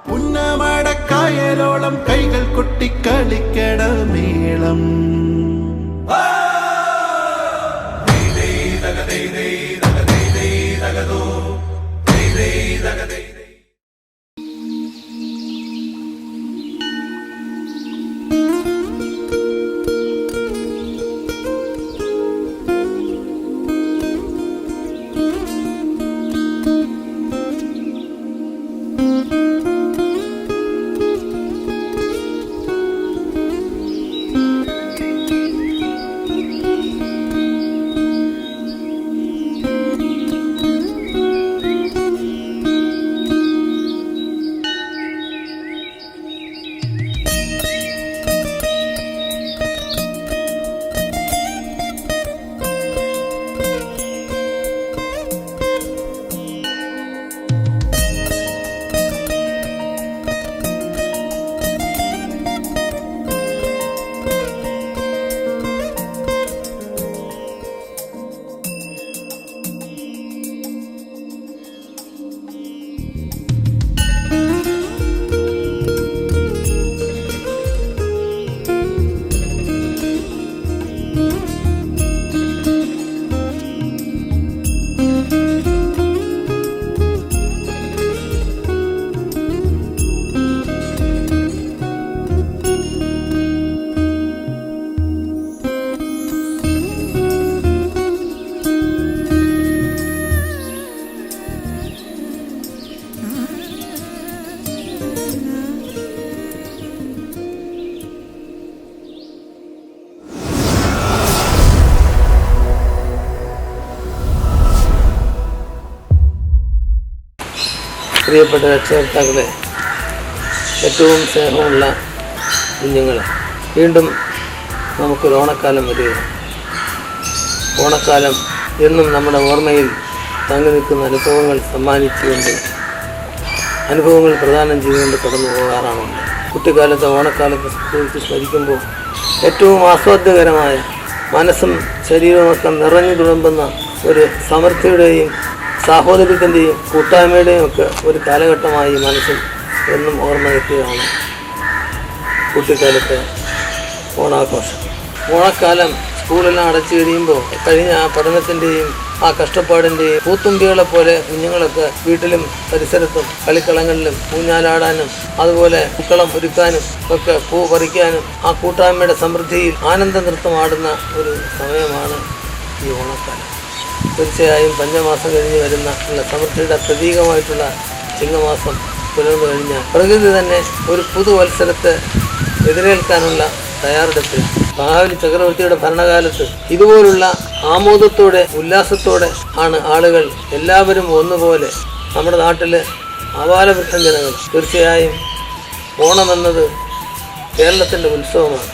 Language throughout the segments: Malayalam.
ഉന്നമടക്കായലോളം കൈകൾ കൊട്ടിക്കളിക്കട മേളം. പ്രിയപ്പെട്ട രക്ഷകർത്താക്കളെ, ഏറ്റവും സ്നേഹമുള്ള കുഞ്ഞുങ്ങളെ, വീണ്ടും നമുക്കൊരു ഓണക്കാലം വരികയാണ്. ഓണക്കാലം എന്നും നമ്മുടെ ഓർമ്മയിൽ തങ്ങി നിൽക്കുന്ന അനുഭവങ്ങൾ സമ്മാനിച്ചുകൊണ്ട്, അനുഭവങ്ങൾ പ്രദാനം ചെയ്തുകൊണ്ട് കടന്നു പോകാറാണുണ്ട്. കുട്ടിക്കാലത്തെ ഓണക്കാലത്തെ കുറിച്ച് സ്മരിക്കുമ്പോൾ ഏറ്റവും ആസ്വാദ്യകരമായ, മനസ്സും ശരീരവുമൊക്കെ നിറഞ്ഞു തുളുമ്പുന്ന ഒരു സമൃദ്ധിയുടെയും സാഹോദര്യത്തിൻ്റെയും കൂട്ടായ്മയുടെയും ഒക്കെ ഒരു കാലഘട്ടമായി മനസ്സിൽ എന്നും ഓർമ്മയെത്തുകയാണ് കുട്ടിക്കാലത്തെ ഓണാഘോഷം. ഓണക്കാലം സ്കൂളെല്ലാം അടച്ചു കഴിയുമ്പോൾ കഴിഞ്ഞ ആ പഠനത്തിൻ്റെയും ആ കഷ്ടപ്പാടിൻ്റെയും പൂത്തുമ്പികളെ പോലെ കുഞ്ഞുങ്ങളൊക്കെ വീട്ടിലും പരിസരത്തും കളിക്കളങ്ങളിലും ഊഞ്ഞാലാടാനും അതുപോലെ പൂക്കളം ഒരുക്കാനും ഒക്കെ പൂ പറിക്കാനും ആ കൂട്ടായ്മയുടെ സമൃദ്ധിയിൽ ആനന്ദ നൃത്തമാടുന്ന ഒരു സമയമാണ് ഈ ഓണക്കാലം. തീർച്ചയായും പഞ്ചമാസം കഴിഞ്ഞ് വരുന്ന സമൃദ്ധിയുടെ പ്രതീകമായിട്ടുള്ള ചിങ്ങമാസം പുലർന്നു കഴിഞ്ഞാൽ പ്രകൃതി തന്നെ ഒരു പുതുവത്സരത്തെ എതിരേൽക്കാനുള്ള തയ്യാറെടുപ്പിൽ. മഹാബലി ചക്രവർത്തിയുടെ ഭരണകാലത്ത് ഇതുപോലുള്ള ആമോദത്തോടെ ഉല്ലാസത്തോടെ ആണ് ആളുകൾ എല്ലാവരും ഒന്നുപോലെ നമ്മുടെ നാട്ടിലെ ആബാലവൃദ്ധം ജനങ്ങൾ. തീർച്ചയായും ഓണമെന്നത് കേരളത്തിൻ്റെ ഉത്സവമാണ്.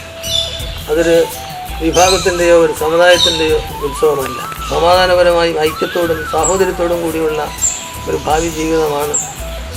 അതൊരു വിഭാഗത്തിൻ്റെയോ ഒരു സമുദായത്തിൻ്റെയോ ഉത്സവമല്ല. സമാധാനപരമായി ഐക്യത്തോടും സാഹോദര്യത്തോടും കൂടിയുള്ള ഒരു ഭാവി ജീവിതമാണ്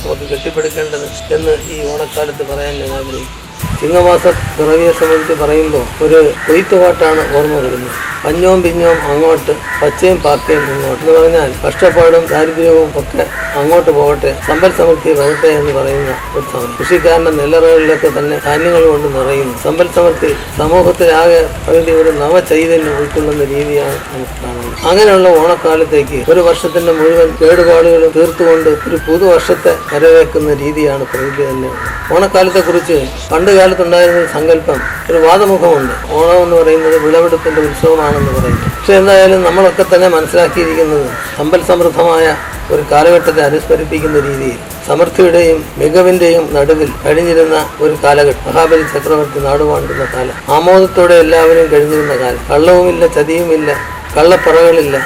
നമുക്ക് കെട്ടിപ്പടുക്കേണ്ടത് എന്ന് ഈ ഓണക്കാലത്ത് പറയാൻ ഞാൻ ആഗ്രഹിക്കുന്നു. ചിങ്ങമാസ പിറവിയെ സംബന്ധിച്ച് പറയുമ്പോൾ ഒരു കൊയ്ത്തുപാട്ടാണ് ഓർമ്മ വരുന്നത്. പഞ്ഞവും പിഞ്ഞവും അങ്ങോട്ട്, പച്ചയും പാക്കയും ഇങ്ങോട്ട് എന്ന് പറഞ്ഞാൽ കഷ്ടപ്പാടും ദാരിദ്ര്യവും ഒക്കെ അങ്ങോട്ട് പോകട്ടെ, സമ്പൽ സമൃദ്ധി വരട്ടെ എന്ന് പറയുന്ന ഒരു സമയം. കൃഷിക്കാരൻ്റെ നെല്ലറകളിലൊക്കെ തന്നെ ധാന്യങ്ങൾ കൊണ്ട് നിറയുന്നു. സമ്പൽ സമൃദ്ധി സമൂഹത്തിലാകെ പകുതി ഒരു നവചൈതന്യം ഉൾക്കൊള്ളുന്ന രീതിയാണ് നമുക്ക് കാണുന്നത്. അങ്ങനെയുള്ള ഓണക്കാലത്തേക്ക് ഒരു വർഷത്തിന്റെ മുഴുവൻ കേടുപാടുകളും തീർത്തുകൊണ്ട് ഒരു പുതുവർഷത്തെ വരവേൽക്കുന്ന രീതിയാണ് പ്രകൃതി തന്നെ. ഓണക്കാലത്തെക്കുറിച്ച് പണ്ട് കാലത്തുണ്ടായിരുന്ന സങ്കല്പം, ഒരു വാദമുഖമുണ്ട്. ഓണം എന്ന് പറയുന്നത് വിളവെടുപ്പിന്റെ ഉത്സവമാണെന്ന് പറയുന്നത്. പക്ഷെ എന്തായാലും നമ്മളൊക്കെ തന്നെ മനസ്സിലാക്കിയിരിക്കുന്നത് സമ്പൽ സമൃദ്ധമായ ഒരു കാലഘട്ടത്തെ അനുസ്മരിപ്പിക്കുന്ന രീതിയിൽ സമൃദ്ധിയുടെയും മികവിന്റെയും നടുവിൽ കഴിഞ്ഞിരുന്ന ഒരു കാലഘട്ടം. മഹാബലി ചക്രവർത്തി നാടുവാണ്ടിരുന്ന കാലം, ആമോദത്തോടെ എല്ലാവരും കഴിഞ്ഞിരുന്ന കാലം. കള്ളവുമില്ല, ചതിയുമില്ല, കള്ളപ്പറകളില്ല,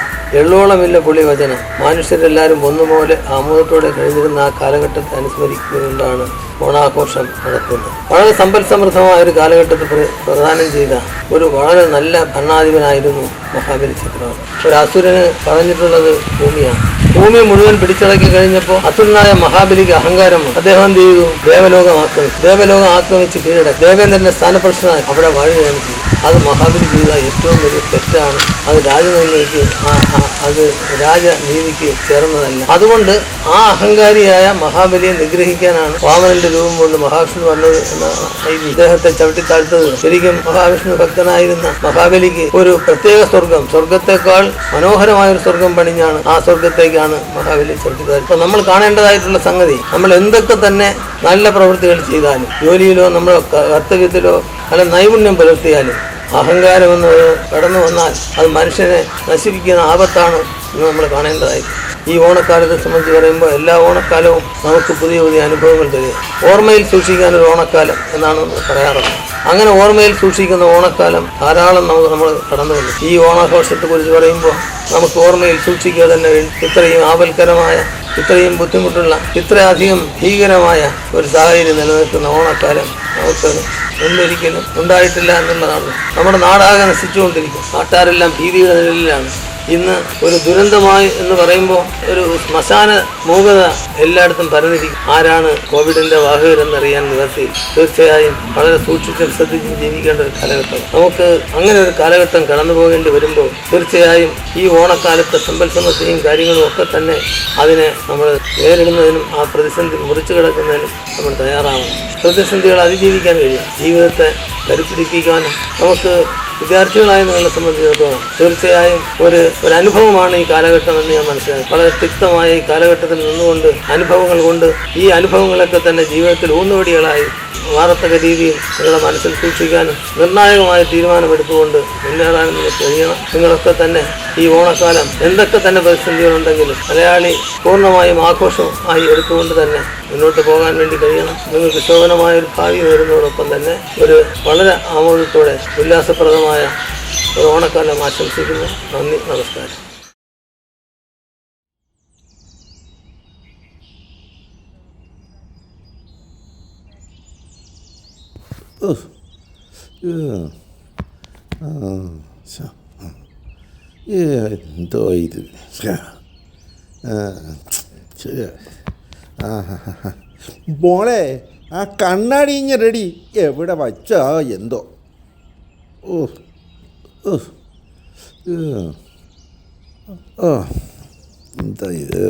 എള്ളോളമില്ല പുളിവചനം. മനുഷ്യരെല്ലാവരും ഒന്നുപോലെ ആമോദത്തോടെ കഴിഞ്ഞിരുന്ന ആ കാലഘട്ടത്തെ അനുസ്മരിച്ചുകൊണ്ടാണ് ഓണാഘോഷം നടത്തുന്നത്. വളരെ സമ്പൽ സമൃദ്ധമായ ഒരു കാലഘട്ടത്തെ പ്രദാനം ചെയ്ത ഒരു വളരെ നല്ല ഭരണാധിപനായിരുന്നു മഹാബലി ചക്രവർത്തി. ഒരു അസുരന് പറഞ്ഞിട്ടുള്ളത് ഭൂമിയാണ്. ഭൂമി മുഴുവൻ പിടിച്ചടക്കി കഴിഞ്ഞപ്പോൾ അസുരനായ മഹാബലിക്ക് അഹങ്കാരം. അദ്ദേഹം എന്ത് ചെയ്തു? ദേവലോകം ആക്രമിച്ചു കീഴടക്കി ദേവേന്ദ്രന്റെ സ്ഥാനപ്രശ്നമായി അവിടെ വാഴുകയാണ് ചെയ്തു. അത് മഹാബലി ചെയ്ത ഏറ്റവും വലിയ തെറ്റാണ്. അത് രാജനീതിക്ക് അത് രാജനീതിക്ക് ചേർന്നതല്ല. അതുകൊണ്ട് ആ അഹങ്കാരിയായ മഹാബലിയെ നിഗ്രഹിക്കാനാണ് വാമനന്റെ രൂപം കൊണ്ട് മഹാവിഷ്ണു വന്നത് എന്നാണ് ഇദ്ദേഹത്തെ ചവിട്ടിത്താഴ്ത്തത്. ശരിക്കും മഹാവിഷ്ണു ഭക്തനായിരുന്ന മഹാബലിക്ക് ഒരു പ്രത്യേക സ്വർഗത്തെക്കാൾ മനോഹരമായ ഒരു സ്വർഗം പണിഞ്ഞാണ് ആ സ്വർഗത്തേക്കാണ് മഹാബലി ചവിട്ടിത്താഴ്ത്തത്. അപ്പോൾ നമ്മൾ കാണേണ്ടതായിട്ടുള്ള സംഗതി, നമ്മൾ എന്തൊക്കെ തന്നെ നല്ല പ്രവൃത്തികൾ ചെയ്താലും, ജോലിയിലോ നമ്മുടെ കർത്തവ്യത്തിലോ അല്ല നൈപുണ്യം പുലർത്തിയാലും അഹങ്കാരമെന്ന് കടന്നു വന്നാൽ അത് മനുഷ്യനെ നശിപ്പിക്കുന്ന ആപത്താണ് എന്ന് നമ്മൾ കാണേണ്ടതായി. ഈ ഓണക്കാലത്തെ സംബന്ധിച്ച് പറയുമ്പോൾ എല്ലാ ഓണക്കാലവും നമുക്ക് പുതിയ പുതിയ അനുഭവങ്ങൾ തരിക. ഓർമ്മയിൽ സൂക്ഷിക്കാനൊരു ഓണക്കാലം എന്നാണ് നമ്മൾ പറയാറുള്ളത്. അങ്ങനെ ഓർമ്മയിൽ സൂക്ഷിക്കുന്ന ഓണക്കാലം ധാരാളം നമ്മൾ കടന്നു വന്നു. ഈ ഓണാഘോഷത്തെക്കുറിച്ച് പറയുമ്പോൾ നമുക്ക് ഓർമ്മയിൽ സൂക്ഷിക്കുക തന്നെ വേണ്ടി ഇത്രയും ആപൽക്കരമായ, ഇത്രയും ബുദ്ധിമുട്ടുള്ള, ഇത്രയധികം ഭീകരമായ ഒരു സാഹചര്യം നിലനിൽക്കുന്ന ഓണക്കാലം നമുക്ക് ഒരിക്കലും ഉണ്ടായിട്ടില്ല എന്നുള്ളതാണ്. നമ്മുടെ നാടാകെ നശിച്ചുകൊണ്ടിരിക്കും. നാട്ടുകാരെല്ലാം ഭീതിയുടെ നിലയിലാണ്. ഇന്ന് ഒരു ദുരന്തമായി എന്ന് പറയുമ്പോൾ ഒരു ശ്മശാന മൂകത എല്ലായിടത്തും പരന്നിരിക്കും. ആരാണ് കോവിഡിന്റെ വാഹകരെന്നറിയാൻ നിവർത്തി. തീർച്ചയായും വളരെ സൂക്ഷിച്ചും ശ്രദ്ധിച്ചും ജീവിക്കേണ്ട ഒരു കാലഘട്ടം. നമുക്ക് അങ്ങനെ ഒരു കാലഘട്ടം കടന്നു പോകേണ്ടി വരുമ്പോൾ തീർച്ചയായും ഈ ഓണക്കാലത്തെ സമ്പൽ സമൃദ്ധിയും കാര്യങ്ങളും ഒക്കെ തന്നെ അതിനെ നമ്മൾ നേരിടുന്നതിനും ആ പ്രതിസന്ധി മുറിച്ചു കിടക്കുന്നതിനും നമ്മൾ തയ്യാറാവണം. പ്രതിസന്ധികൾ അതിജീവിക്കാൻ കഴിയും. ജീവിതത്തെ കരുപ്പിടിപ്പിക്കാനും നമുക്ക് വിദ്യാർത്ഥികളായ നിങ്ങളെ സംബന്ധിച്ചിടത്തോളം തീർച്ചയായും ഒരു അനുഭവമാണ് ഈ കാലഘട്ടം എന്ന് ഞാൻ മനസ്സിലാക്കി. വളരെ തിക്തമായ ഈ കാലഘട്ടത്തിൽ നിന്നുകൊണ്ട് അനുഭവങ്ങൾ കൊണ്ട് ഈ അനുഭവങ്ങളൊക്കെ തന്നെ ജീവിതത്തിൽ ഊന്നുവടികളായി മാറത്തക്ക രീതിയിൽ നിങ്ങളുടെ മനസ്സിൽ സൂക്ഷിക്കാനും നിർണായകമായ തീരുമാനമെടുത്തുകൊണ്ട് മുന്നേറാനും നിങ്ങൾക്ക് കഴിയണം. നിങ്ങളൊക്കെ തന്നെ ഈ ഓണക്കാലം എന്തൊക്കെ തന്നെ പ്രതിസന്ധികളുണ്ടെങ്കിലും മലയാളി പൂർണ്ണമായും ആഘോഷമായി എടുത്തുകൊണ്ട് തന്നെ മുന്നോട്ട് പോകാൻ വേണ്ടി കഴിയണം. നിങ്ങൾക്ക് ശോഭനമായ ഒരു ഭാവി വരുന്നതോടൊപ്പം തന്നെ ഒരു വളരെ ആമോദത്തോടെ ഉല്ലാസപ്രദമായ ഒരു ഓണക്കാലം ആശംസിക്കുന്നു. നന്ദി, നമസ്കാരം. എന്തോ ഇത് മോളെ, ആ കണ്ണാടി ഇഞ്ഞ റെഡി എവിടെ വച്ചാ എന്തോ. ഓ ഓ ഓ എന്താ ഇത്?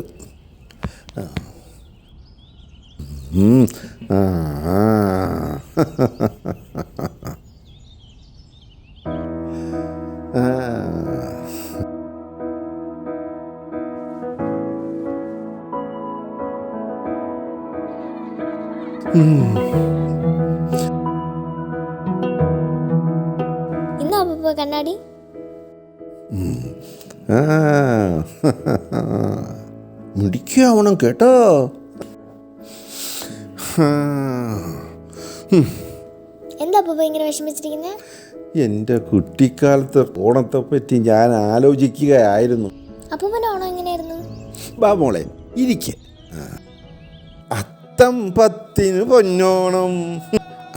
ആ ഇന്നാ കണ്ണാടി മുടിക്കാവണം കേട്ടോ. എന്താ അപ്പൂപ്പ ഇങ്ങനെ വിഷമിച്ചിരിക്കുന്നത്? എൻ്റെ കുട്ടിക്കാലത്തെ ഓണത്തെ പറ്റി ഞാൻ ആലോചിക്കുകയായിരുന്നു. അപ്പൂപ്പൻ്റെ ഓണം എങ്ങനെയായിരുന്നു? ബാ മോളെ ഇരിക്കെ. അത്തം പത്തിന് പൊന്നോണം,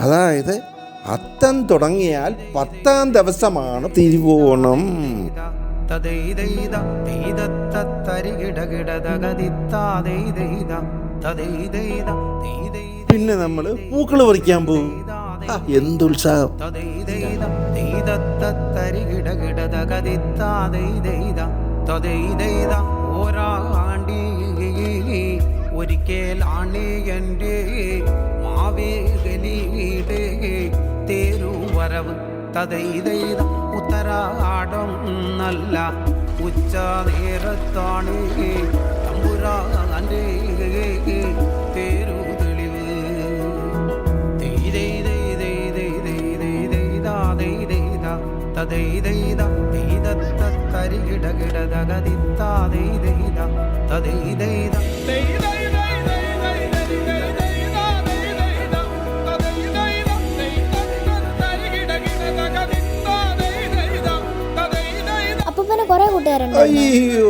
അതായത് അത്തം തുടങ്ങിയാൽ 10ാം ദിവസമാണ് തിരുവോണം. പിന്നെ നമ്മൾ പൂക്കൾ പറിക്കാൻ പോകും. എന്തുത്സാഹം! ഒരിക്കലാണ് എൻ്റെ മാവേലിയുടെ തേരുവരവ്. തതൈതൈത ഉത്തരാടം നല്ല ഉച്ച നേരത്താണ് തമ്പുരാന്റെ തേരു തെളിവ്. തതൈതൈത തരികിടകിടതകതിത്താതൈതൈത തതൈതൈത. അപ്പൂപ്പന് കുറെ കൂട്ടുകാരുണ്ട്. അയ്യോ,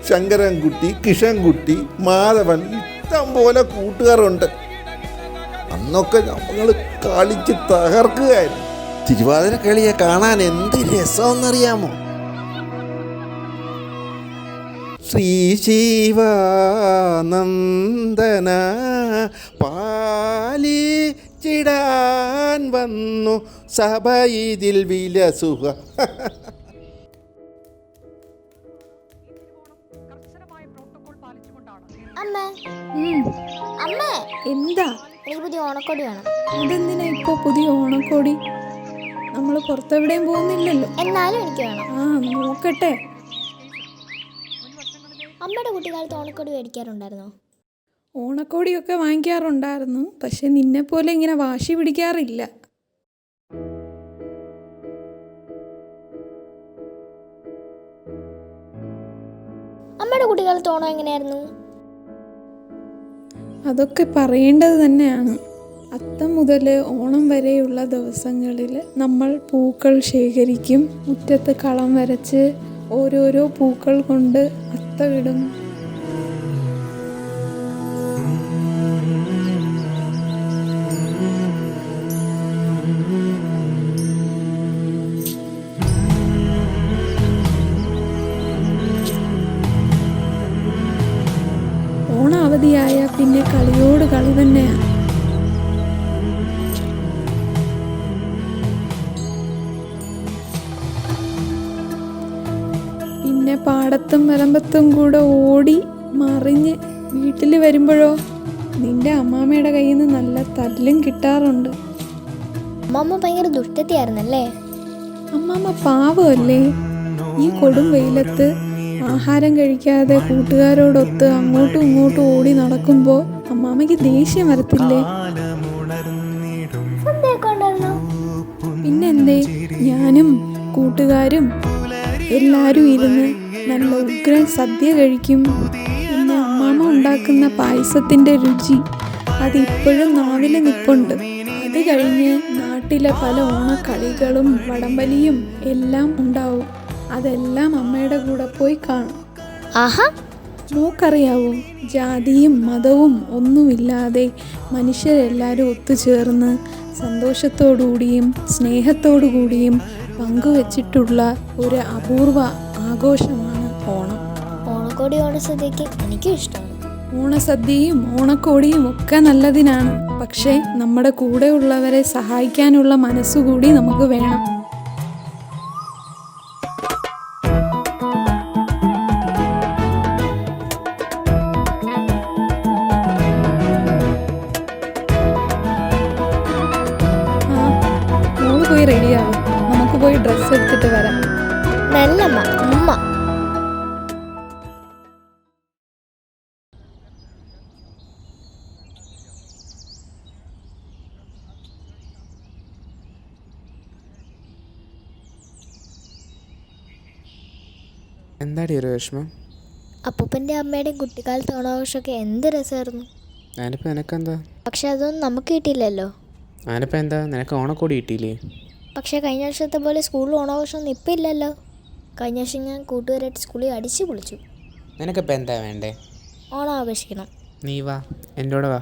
ശങ്കരൻകുട്ടി, കിഷൻകുട്ടി, മാധവൻ, ഇഷ്ടം പോലെ കൂട്ടുകാരുണ്ട്. അന്നൊക്കെ നമ്മൾ കളിച്ച് തകർക്കുകയായിരുന്നു. തിരുവാതിര കളിയെ കാണാൻ എന്ത് രസമെന്നറിയാമോ? ശ്രീ ശിവാനന്ദന പാലി വാഴ്ത്തിടാൻ വന്നു സഭ ഇതിൽ വിലസുക. അമ്മേ അമ്മേ, എന്താ? എനിക്ക് പുതിയ ഓണക്കോടി വേണം. അതെന്തിനാ ഇപ്പോൾ പുതിയ ഓണക്കോടി? നമ്മൾ പുറത്തെവിടെയും പോകുന്നില്ലല്ലോ. എന്നാലും എനിക്ക് വേണം. ആ, നോക്കട്ടെ. അമ്മയുടെ കുട്ടിക്കാലത്ത് ഓണക്കോടി മേടിക്കാറുണ്ടായിരുന്നോ? ഓണക്കോടിയൊക്കെ വാങ്ങിക്കാറുണ്ടായിരുന്നു, പക്ഷെ നിന്നെപ്പോലെ ഇങ്ങനെ വാശി പിടിക്കാറില്ല. അമ്മയുടെ കുട്ടിക്കാലത്ത് ഓണം എങ്ങനെയായിരുന്നു? അതൊക്കെ പറയേണ്ടത് തന്നെയാണ്. അത്തം മുതൽ ഓണം വരെയുള്ള ദിവസങ്ങളിൽ നമ്മൾ പൂക്കൾ ശേഖരിക്കും. മുറ്റത്ത് കളം വരച്ച് ഓരോരോ പൂക്കൾ കൊണ്ട് അത്തമിടും. ഓണാവധിയായ പിന്നെ കളിയോട് കളി തന്നെയാണ്. പിന്നെ പാടത്തും വരമ്പത്തും കൂടെ ഓടി മറിഞ്ഞ് വീട്ടിൽ വരുമ്പോഴോ നിന്റെ അമ്മാമ്മയുടെ കയ്യിൽ നിന്ന് നല്ല തല്ലും കിട്ടാറുണ്ട്. അമ്മമ്മ ഭയങ്കര ദുഷ്ടത്തിയായിരുന്നല്ലേ? അമ്മാമ്മ പാവമല്ലേ? ഈ കൊടും വെയിലത്ത് ആഹാരം കഴിക്കാതെ കൂട്ടുകാരോടൊത്ത് അങ്ങോട്ടും ഇങ്ങോട്ടും ഓടി നടക്കുമ്പോൾ അമ്മാമ്മയ്ക്ക് ദേഷ്യം വരത്തില്ലേ? പിന്നെന്തേ, ഞാനും കൂട്ടുകാരും എല്ലാവരും ഇരുന്ന് നല്ല ഉഗ്രൻ സദ്യ കഴിക്കും. പിന്നെ അമ്മാമ്മ ഉണ്ടാക്കുന്ന പായസത്തിൻ്റെ രുചി അതിപ്പോഴും നാവിൽ നിൽപ്പുണ്ട്. അത് കഴിഞ്ഞ് നാട്ടിലെ പല ഓണക്കളികളും വടംവലിയും എല്ലാം ഉണ്ടാവും. അതെല്ലാം അമ്മയുടെ കൂടെ പോയി കാണും. ആഹാ, മോക്കറിയാവോ, ജാതിയും മതവും ഒന്നുമില്ലാതെ മനുഷ്യരെല്ലാവരും ഒത്തുചേർന്ന് സന്തോഷത്തോടുകൂടിയും സ്നേഹത്തോടു കൂടിയും പങ്കുവച്ചിട്ടുള്ള ഒരു അപൂർവ ആഘോഷമാണ് ഓണം. ഓണക്കോടി ഓണസദ്യക്ക് എനിക്കും ഇഷ്ടമാണ്. ഓണസദ്യയും ഓണക്കോടിയും ഒക്കെ നല്ലതിനാണ്, പക്ഷേ നമ്മുടെ കൂടെയുള്ളവരെ സഹായിക്കാനുള്ള മനസ്സുകൂടി നമുക്ക് വേണം. പോയി റെഡിയാവും, നമുക്ക് പോയി ഡ്രസ്സ് എടുത്തിട്ട് വരാം. നല്ലമ്മ ഉമ്മ. എന്താടി ഒരു വിഷമം? അപ്പൂപ്പൻ്റെ അമ്മയുടെയും കുട്ടിക്കാലത്ത് ഓണാഘോഷമൊക്കെ എന്ത് രസമായിരുന്നു. ഞാനിപ്പോൾ നിനക്കെന്താ? പക്ഷെ അതൊന്നും നമുക്ക് കിട്ടിയില്ലല്ലോ. ഞാനിപ്പോൾ എന്താ, നിനക്ക് ഓണക്കോടി കിട്ടിയില്ലേ? പക്ഷേ കഴിഞ്ഞ വർഷത്തെ പോലെ സ്കൂളിൽ ഓണാഘോഷമൊന്നും ഇപ്പം ഇല്ലല്ലോ. കഴിഞ്ഞ വർഷം ഞാൻ കൂട്ടുകാരായിട്ട് സ്കൂളിൽ അടിച്ച് പൊളിച്ചു. നിനക്കിപ്പോൾ എന്താ വേണ്ടേ? ഓണം ആഘോഷിക്കണം. നീ വാ, എൻ്റെ കൂടെ വാ.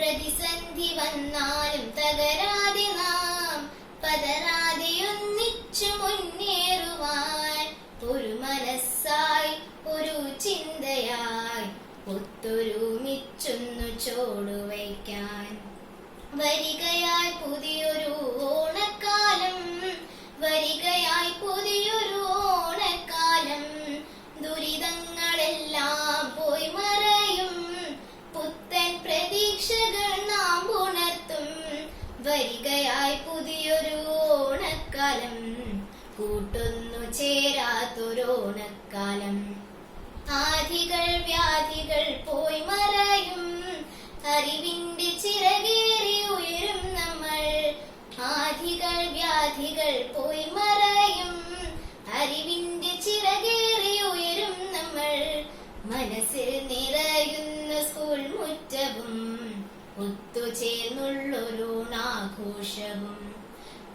പ്രതിസന്ധി വന്നാലും തകരാതെ നാം പതരാതെ ഒന്നിച്ചു മുന്നേറുവാൻ ഒരു മനസ്സായി ഒരു ചിന്തയായി ഒത്തൊരുമിച്ചൊന്നു ചോടുവയ്ക്കാൻ വരികയായി പുതിയൊരു ഓണക്കാലം വരികയായി പുതിയൊരു ഓണക്കാലം ദുരിതങ്ങളെല്ലാം പോയി മറയും പുത്തൻ പ്രതീക്ഷകൾ നാം ഉണർത്തും വരികയായി പുതിയൊരു ഓണക്കാലം കൂട്ടൊന്നു ചേരാത്തൊരോണക്കാലം ആധികൾ വ്യാധികൾ പോയി മറയും അറിവിന്റെ ചിറകേറി ഉയരും നമ്മൾ ആധികൾ വ്യാധികൾ പോയി മറയും അറിവിന്റെ ചിറകേറി ഉയരും നമ്മൾ മനസ്സിൽ നിറയുന്ന സ്കൂൾ മുറ്റവും ഒത്തുചേർന്നുള്ളൊരോണാഘോഷവും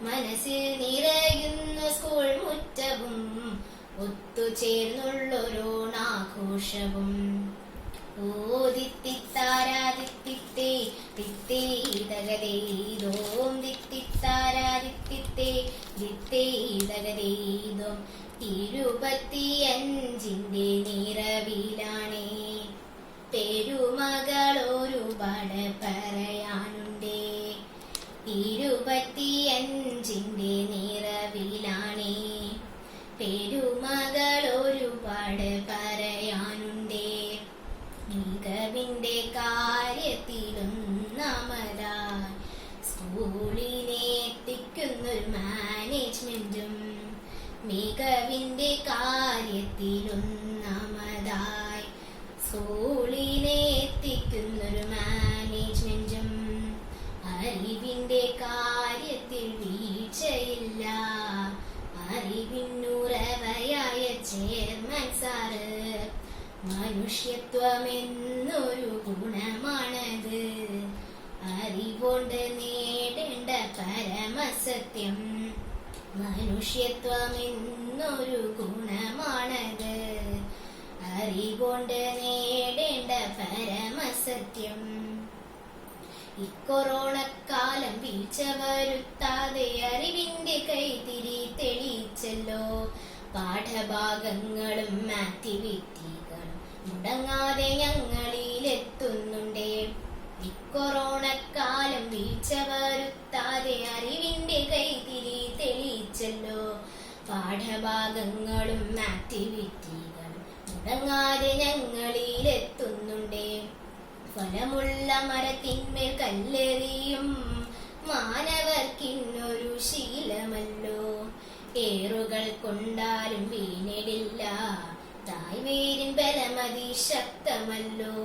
മനസ്സിൽ നിറയുന്ന സ്കൂൾ മുറ്റവും ഒത്തുചേർന്നുള്ളൊരോണാഘോഷവും ഓ ദിത്തിത്താരാദിത്തിത്തേ ദിത്തേ തകതേതോം ദിത്തിത്താരാദിത്തിത്തേ ദിത്തേ തകതേതോം 25ന്റെ നിറവിലാണേ പെരുമകളൊരുപാട് പറയാനുണ്ടേ 25ന്റെ നിറവിലാണേ പെരുമകളൊരുപാട് പറയാനുണ്ടേ മികവിന്റെ കാര്യത്തിലൊന്നാമതാ സ്കൂളിനെ എത്തിക്കുന്നൊരു മാനേജ്മെന്റും മികവിന്റെ കാര്യത്തിലൊന്നാമതായി സ്കൂളിനെ എത്തിക്കുന്നൊരു മാനേജ്മെന്റും അറിവിന്റെ കാര്യത്തിൽ വീഴ്ചയില്ല അറിവിനുറവയായ ചെയർമാൻ സാറ് മനുഷ്യത്വമെന്നൊരു ഗുണമാണത് അറിവുകൊണ്ട് നേടേണ്ട പരമസത്യം മനുഷ്യത്വമെന്നൊരു ഗുണമാണത് അറിവുകൊണ്ട് നേടേണ്ട പരമസത്യം ഇക്കൊറോണക്കാലം വീഴ്ച വരുത്താതെ അറിവിന്റെ കൈത്തിരി തെളിയിച്ചല്ലോ പാഠഭാഗങ്ങളും ആക്ടിവിറ്റികളും മുടങ്ങാതെ ഞങ്ങളിലെത്തുന്നുണ്ടേ ഇക്കൊറോണക്കാലം വീഴ്ച വരുത്താതെ അറിവിന്റെ കൈത്തിരി തെളിയിച്ചല്ലോ പാഠഭാഗങ്ങളും ആക്ടിവിറ്റികളും മുടങ്ങാതെ ഞങ്ങളിലെത്തുന്നുണ്ടേ ഫലമുള്ള മരത്തിന്മേൽ കല്ലെറിയും മാനവർക്കിന്നൊരു ശീലമല്ലോ ഏറുകൾ കൊണ്ടാലും വീണിടില്ല തായ്വേരിൻ ബലമതി ശക്തമല്ലോ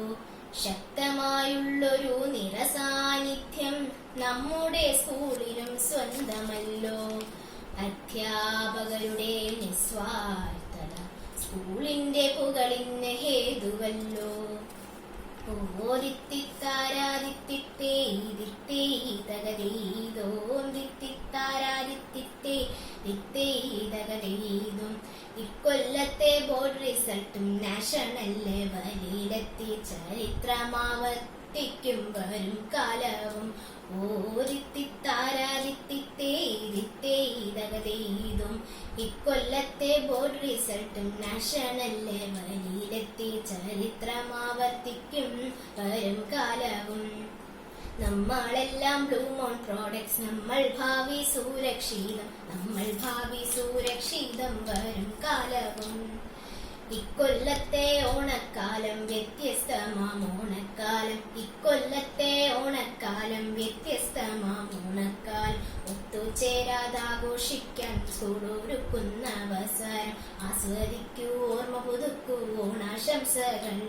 ശക്തമായുള്ളൊരു നിറസാന്നിധ്യം നമ്മുടെ സ്കൂളിലും സ്വന്തമല്ലോ അധ്യാപകരുടെ നിസ്വാർത്ഥത സ്കൂളിന്റെ പുകളിന് ഹേതുവല്ലോ ഓ ദിത്തിത്താരാദിത്തിത്തേ ദിത്തേ തകതീതോം ദിത്തിത്താരാദിത്തിത്തേ ദിത്തേ തകതീതും ഇക്കൊല്ലത്തെ ബോർഡ് റിസൾട്ടും നാഷണൽ ലെവലിലെത്തി ചരിത്രമാവർത്തിക്കും വരും കാലവും ഓ ദിത്തിത്താരാദിത്തിത്തേ ദിത്തേ തകതീതും ഇക്കൊല്ലത്തെ ബോർഡ് റിസൾട്ടും നാഷണൽ ലെവലിലെത്തി ചരിത്രമാവർത്തിക്കും വരും കാലവും നമ്മളെല്ലാം ബ്ലൂമോൺ പ്രോഡക്ട്സ് നമ്മൾ ഭാവി സുരക്ഷിതം വരും കാലവും ഇക്കൊല്ലത്തെ ഓണക്കാലം വ്യത്യസ്തമാം ഓണക്കാലം ഇക്കൊല്ലത്തെ ഓണക്കാലം വ്യത്യസ്തമാം ഓണക്കാലം ഒത്തുചേരാതാഘോഷിക്കാൻ സ്കൂളൊരുക്കുന്ന അവസരം ആസ്വദിക്കൂ ഓർമ്മ പുതുക്കൂ ഓണാശംസകൾ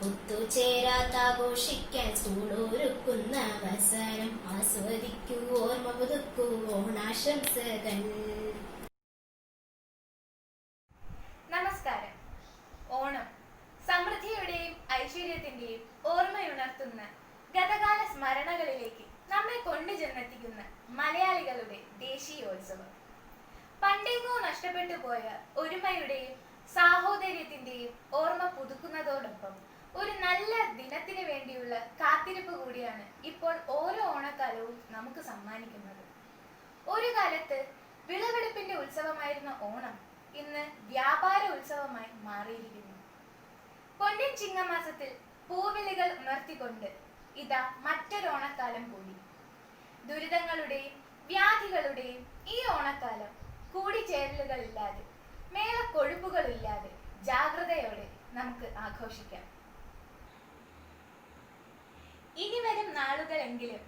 ഒത്തുചേരാതാഘോഷിക്കാൻ സ്കൂളൊരുക്കുന്ന അവസരം ആസ്വദിക്കൂ ഓർമ്മ പുതുക്കൂ ഓണാശംസകൾ. നമസ്കാരം. ഓണം സമൃദ്ധിയുടെയും ഐശ്വര്യത്തിന്റെയും ഓർമ്മയുണർത്തുന്ന ഗതകാല സ്മരണകളിലേക്ക് നമ്മെ കൊണ്ടുചെന്നെത്തിക്കുന്ന മലയാളികളുടെ ദേശീയോത്സവം. പണ്ടെങ്ങോ നഷ്ടപ്പെട്ടു പോയ ഒരുമയുടെയും സാഹോദര്യത്തിന്റെയും ഓർമ്മ പുതുക്കുന്നതോടൊപ്പം ഒരു നല്ല ദിനത്തിന് വേണ്ടിയുള്ള കാത്തിരിപ്പ് കൂടിയാണ് ഇപ്പോൾ ഓരോ ഓണക്കാലവും നമുക്ക് സമ്മാനിക്കുന്നത്. ഒരു കാലത്ത് വിളവെടുപ്പിന്റെ ഉത്സവമായിരുന്ന ഓണം ഇന്ന് വ്യാപാര ഉത്സവമായി മാറിയിരിക്കുന്നു. പൊന്നിൻ ചിങ്ങമാസത്തിൽ പൂവിളികൾ ഉണർത്തിക്കൊണ്ട് ഇതാ മറ്റൊരു ഓണക്കാലം കൂടി. ദുരിതങ്ങളുടെയും വ്യാധികളുടെയും ഈ ഓണക്കാലം കൂടിച്ചേരലുകളില്ലാതെ മേളക്കൊഴുപ്പുകളില്ലാതെ ജാഗ്രതയോടെ നമുക്ക് ആഘോഷിക്കാം. ഇനി വരും നാളുകളെങ്കിലും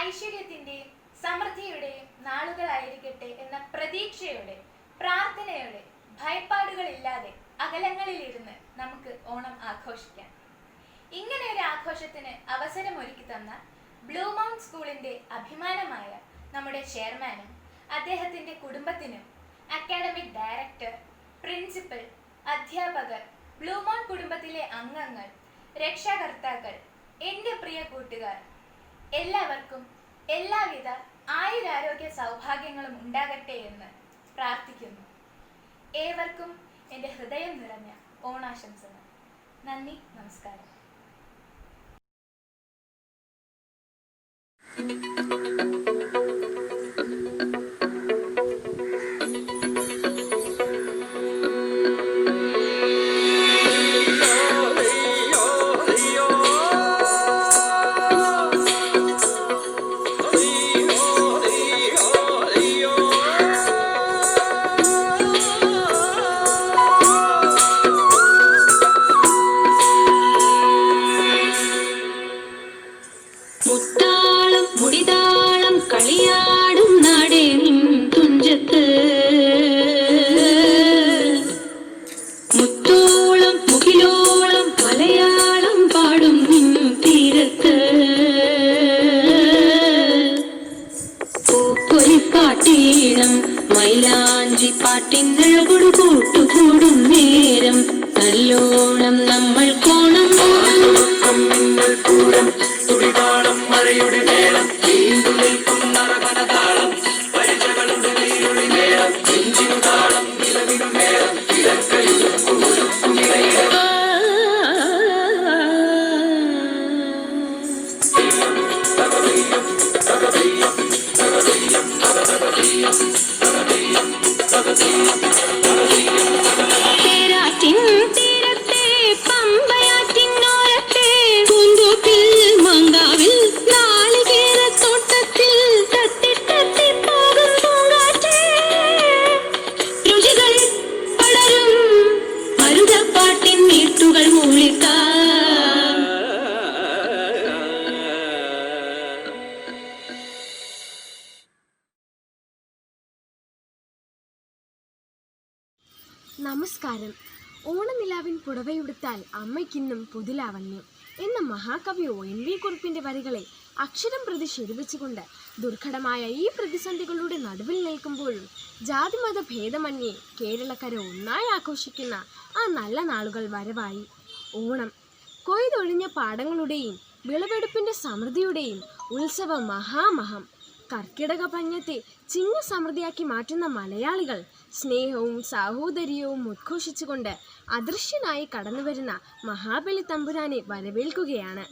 ഐശ്വര്യത്തിന്റെയും സമൃദ്ധിയുടെയും നാളുകളായിരിക്കട്ടെ എന്ന പ്രതീക്ഷയോടെ പ്രാർത്ഥനയോടെ ഭയപ്പാടുകളില്ലാതെ അകലങ്ങളിലിരുന്ന് നമുക്ക് ഓണം ആഘോഷിക്കാം. ഇങ്ങനെ ഒരു ആഘോഷത്തിന് അവസരമൊരുക്കി തന്ന ബ്ലൂ മൗണ്ട് സ്കൂളിന്റെ അഭിമാനമായ നമ്മുടെ ചെയർമാനും അദ്ദേഹത്തിന്റെ കുടുംബത്തിനും അക്കാഡമിക് ഡയറക്ടർ, പ്രിൻസിപ്പൽ, അധ്യാപകർ, ബ്ലൂ മൗണ്ട് കുടുംബത്തിലെ അംഗങ്ങൾ, രക്ഷാകർത്താക്കൾ, എൻ്റെ പ്രിയ കൂട്ടുകാർ എല്ലാവർക്കും എല്ലാവിധ ആയുരാരോഗ്യ സൗഭാഗ്യങ്ങളും ഉണ്ടാകട്ടെ എന്ന് പ്രാർത്ഥിക്കുന്നു. ഏവർക്കും എൻ്റെ ഹൃദയം നിറഞ്ഞ ഓണാശംസകൾ. നന്ദി, നമസ്കാരം. മൈലാഞ്ചി പാട്ടിന്നഴകൊടു കൂട്ടുകൂടും നേരം നല്ലോണം നമ്മൾ കോണം തുടിതാളം മഴയുടെ നേരം നീണ്ടുനിൽക്കും നറകനതാളം പരിചകളുടെ നീരുളി നേരം നെഞ്ചിനുതാളം നിലവിടും നേരം ഇടക്കയുടുക്കും തീരത്തെ പമ്പയാറ്റിനോരത്തെ പൂന്തോപ്പിൽ മങ്കാവിൽ നാളികേരത്തോട്ടത്തിൽ തത്തി പോകും പൂങ്കാറ്റേ രുചികൾ പടരും മരുതപ്പാട്ടിൻ നീട്ടുകൾ മൂളിക്കാം. നമസ്കാരം. ഓണനിലാവിൻ പുടവയുടുത്താൽ അമ്മയ്ക്കിന്നും പുതുലാവണ്യം എന്ന മഹാകവി ONV കുറുപ്പിന്റെ വരികളെ അക്ഷരം പ്രതി ശരിവെച്ചുകൊണ്ട് ദുർഘടമായ ഈ പ്രതിസന്ധികളുടെ നടുവിൽ നിൽക്കുമ്പോഴും ജാതിമത ഭേദമന്യേ കേരളക്കര ഒന്നായി ആഘോഷിക്കുന്ന ആ നല്ല നാളുകൾ വരവായി. ഓണം കൊയ്തൊഴിഞ്ഞ പാടങ്ങളുടെയും വിളവെടുപ്പിന്റെ സമൃദ്ധിയുടെയും ഉത്സവ മഹാമഹം. കർക്കിടക പഞ്ഞത്തെ ചിങ്ങ സമൃദ്ധിയാക്കി മാറ്റുന്ന മലയാളികൾ സ്നേഹവും സാഹോദര്യവും ഉദ്ഘോഷിച്ചുകൊണ്ട് അദൃശ്യനായി കടന്നുവരുന്ന മഹാബലി തമ്പുരാനെ വരവേൽക്കുകയാണ്.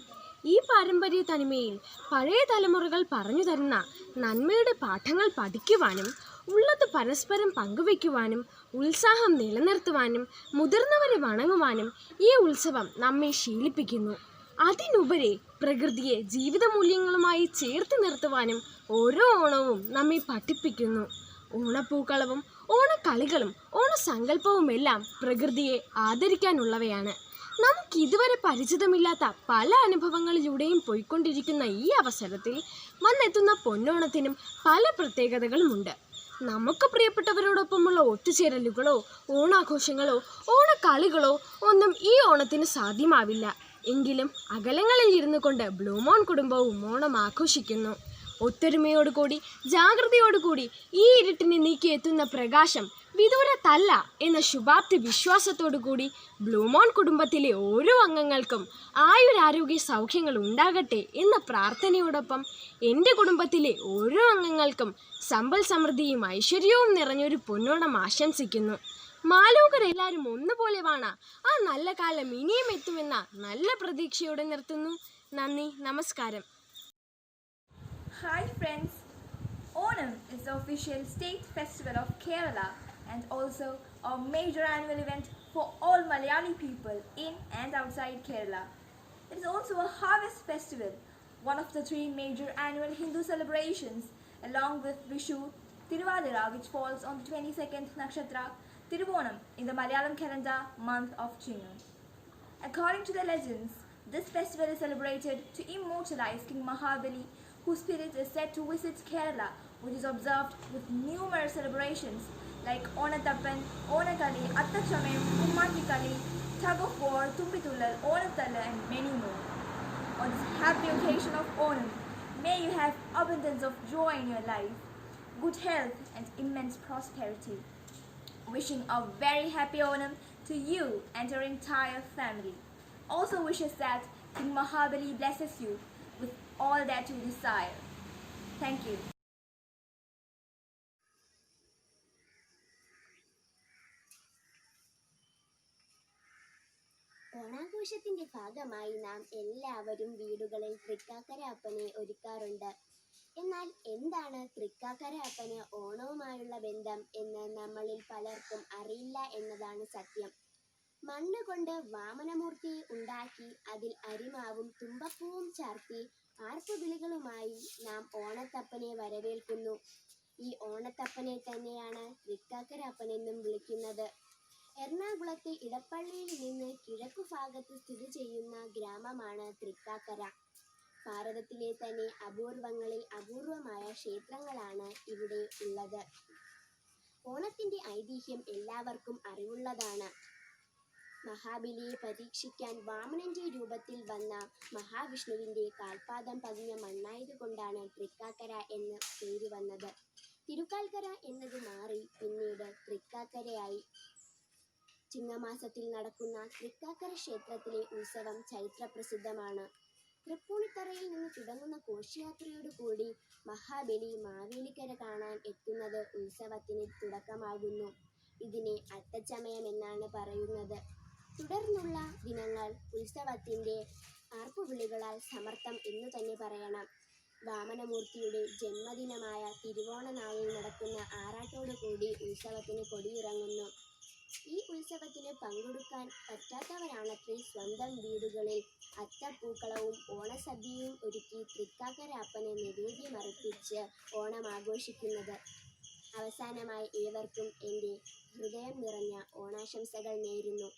ഈ പാരമ്പര്യ തനിമയിൽ പഴയ തലമുറകൾ പറഞ്ഞു തരുന്ന നന്മയുടെ പാഠങ്ങൾ പഠിക്കുവാനും ഉള്ളത് പരസ്പരം പങ്കുവയ്ക്കുവാനും ഉത്സാഹം നിലനിർത്തുവാനും മുതിർന്നവരെ വണങ്ങുവാനും ഈ ഉത്സവം നമ്മെ ശീലിപ്പിക്കുന്നു. അതിനുപരി പ്രകൃതിയെ ജീവിത മൂല്യങ്ങളുമായി ചേർത്ത് നിർത്തുവാനും ഓരോ ഓണവും നമ്മെ പഠിപ്പിക്കുന്നു. ഓണപ്പൂക്കളവും ഓണക്കളികളും ഓണസങ്കല്പവുമെല്ലാം പ്രകൃതിയെ ആദരിക്കാനുള്ളവയാണ്. നമുക്ക് ഇതുവരെ പരിചിതമില്ലാത്ത പല അനുഭവങ്ങളിലൂടെയും പോയിക്കൊണ്ടിരിക്കുന്ന ഈ അവസരത്തിൽ വന്നെത്തുന്ന പൊന്നോണത്തിനും പല പ്രത്യേകതകളുമുണ്ട്. നമുക്ക് പ്രിയപ്പെട്ടവരോടൊപ്പമുള്ള ഒത്തുചേരലുകളോ ഓണാഘോഷങ്ങളോ ഓണക്കളികളോ ഒന്നും ഈ ഓണത്തിന് സാധ്യമാവില്ല. എങ്കിലും അകലങ്ങളിൽ ഇരുന്നു കൊണ്ട് ബ്ലൂ മൗണ്ട് കുടുംബവും ഓണം ആഘോഷിക്കുന്നു. ഒത്തൊരുമയോടുകൂടി ജാഗ്രതയോടുകൂടി ഈ ഇരുട്ടിനെ നീക്കിയെത്തുന്ന പ്രകാശം വിദൂരത്തല്ല എന്ന ശുഭാപ്തി വിശ്വാസത്തോടുകൂടി ബ്ലൂ മൗണ്ട് കുടുംബത്തിലെ ഓരോ അംഗങ്ങൾക്കും ആയുരാരോഗ്യ സൗഖ്യങ്ങൾ ഉണ്ടാകട്ടെ എന്ന പ്രാർത്ഥനയോടൊപ്പം എൻ്റെ കുടുംബത്തിലെ ഓരോ അംഗങ്ങൾക്കും സമ്പൽ സമൃദ്ധിയും ഐശ്വര്യവും നിറഞ്ഞൊരു പൊന്നോണം ആശംസിക്കുന്നു. മാലോകരെല്ലാരും ഒന്നുപോലെ വാണ ആ നല്ല കാലം ഇനിയും എത്തുമെന്ന നല്ല പ്രതീക്ഷയോടെ നിർത്തുന്നു. നന്ദി, നമസ്കാരം. Hi friends, Onam is the official state festival of Kerala and also a major annual event for all Malayali people in and outside Kerala. It is also a harvest festival, one of the 3 major annual Hindu celebrations, along with Vishu, Tiruvadira, which falls on the 22nd nakshatra Tiruvonam in the Malayalam calendar month of June. According to the legends, this festival is celebrated to immortalize King Mahabali, whose spirit is said to visit Kerala, which is observed with numerous celebrations like Onatappan, Onakali, Attachamem, Ummatikali, Tug of War, Tumpitullal, Onathala and many more. On this happy occasion of Onam, may you have abundance of joy in your life, good health and immense prosperity. Wishing a very happy Onam to you and your entire family. Also wishes that King Mahabali blesses you with all that you desire. Thank you. ഓണാഘോഷത്തിന്റെ ഭാഗമായി നാം എല്ലാവരും വീടുകളിൽ തൃക്കാക്കര അപ്പനെ ഒരുക്കാറുണ്ട്. എന്നാൽ എന്താണ് തൃക്കാക്കര അപ്പന് ഓണവുമായുള്ള ബന്ധം എന്ന് നമ്മളിൽ പലർക്കും അറിയില്ല എന്നതാണ് സത്യം. മണ്ണ് കൊണ്ട് വാമനമൂർത്തിയെ ഉണ്ടാക്കി അതിൽ അരിമാവും തുമ്പപ്പൂവും ചാർത്തി ആർപ്പുവിളികളുമായി നാം ഓണത്തപ്പനെ വരവേൽക്കുന്നു. ഈ ഓണത്തപ്പനെ തന്നെയാണ് തൃക്കാക്കര അപ്പനെന്നും വിളിക്കുന്നത്. എറണാകുളത്തെ ഇടപ്പള്ളിയിൽ നിന്ന് കിഴക്കു ഭാഗത്ത് സ്ഥിതി ചെയ്യുന്ന ഗ്രാമമാണ് തൃക്കാക്കര. ഭാരതത്തിലെ തന്നെ അപൂർവങ്ങളിൽ അപൂർവമായ ക്ഷേത്രങ്ങളാണ് ഇവിടെ ഉള്ളത്. ഓണത്തിന്റെ ഐതിഹ്യം എല്ലാവർക്കും അറിവുള്ളതാണ്. മഹാബലിയെ പരീക്ഷിക്കാൻ വാമനന്റെ രൂപത്തിൽ വന്ന മഹാവിഷ്ണുവിന്റെ കാൽപാദം പതിഞ്ഞ മണ്ണായതുകൊണ്ടാണ് തൃക്കാക്കര എന്ന് പേര് വന്നത്. തിരുക്കാൽക്കര എന്നത് മാറി പിന്നീട് തൃക്കാക്കരയായി. ചിങ്ങമാസത്തിൽ നടക്കുന്ന തൃക്കാക്കര ക്ഷേത്രത്തിലെ ഉത്സവം ചരിത്രപ്രസിദ്ധമാണ്. തൃപ്പൂണിത്തറയിൽ നിന്ന് തുടങ്ങുന്ന ഘോഷയാത്രയോടുകൂടി മഹാബലി മാവേലിക്കര കാണാൻ എത്തുന്നത് ഉത്സവത്തിന് തുടക്കമാകുന്നു. ഇതിനെ അത്തച്ചമയം എന്നാണ് പറയുന്നത്. തുടർന്നുള്ള ദിനങ്ങൾ ഉത്സവത്തിന്റെ ആർപ്പുവിളികളാൽ സമർത്ഥം എന്നു തന്നെ പറയണം. വാമനമൂർത്തിയുടെ ജന്മദിനമായ തിരുവോണനാളിൽ നടക്കുന്ന ആറാട്ടോടുകൂടി ഉത്സവത്തിന് കൊടിയിറങ്ങുന്നു. ഈ ഉത്സവത്തിന് പങ്കെടുക്കാൻ പറ്റാത്തവരാണത്രേ സ്വന്തം വീടുകളിൽ അത്തപ്പൂക്കളവും ഓണസദ്യയും ഒരുക്കി തൃക്കാക്കര അപ്പന് നിവേദ്യമർപ്പിച്ച് ഓണം ആഘോഷിക്കുന്നത്. അവസാനമായി ഏവർക്കും എൻ്റെ ഹൃദയം നിറഞ്ഞ ഓണാശംസകൾ നേരുന്നു.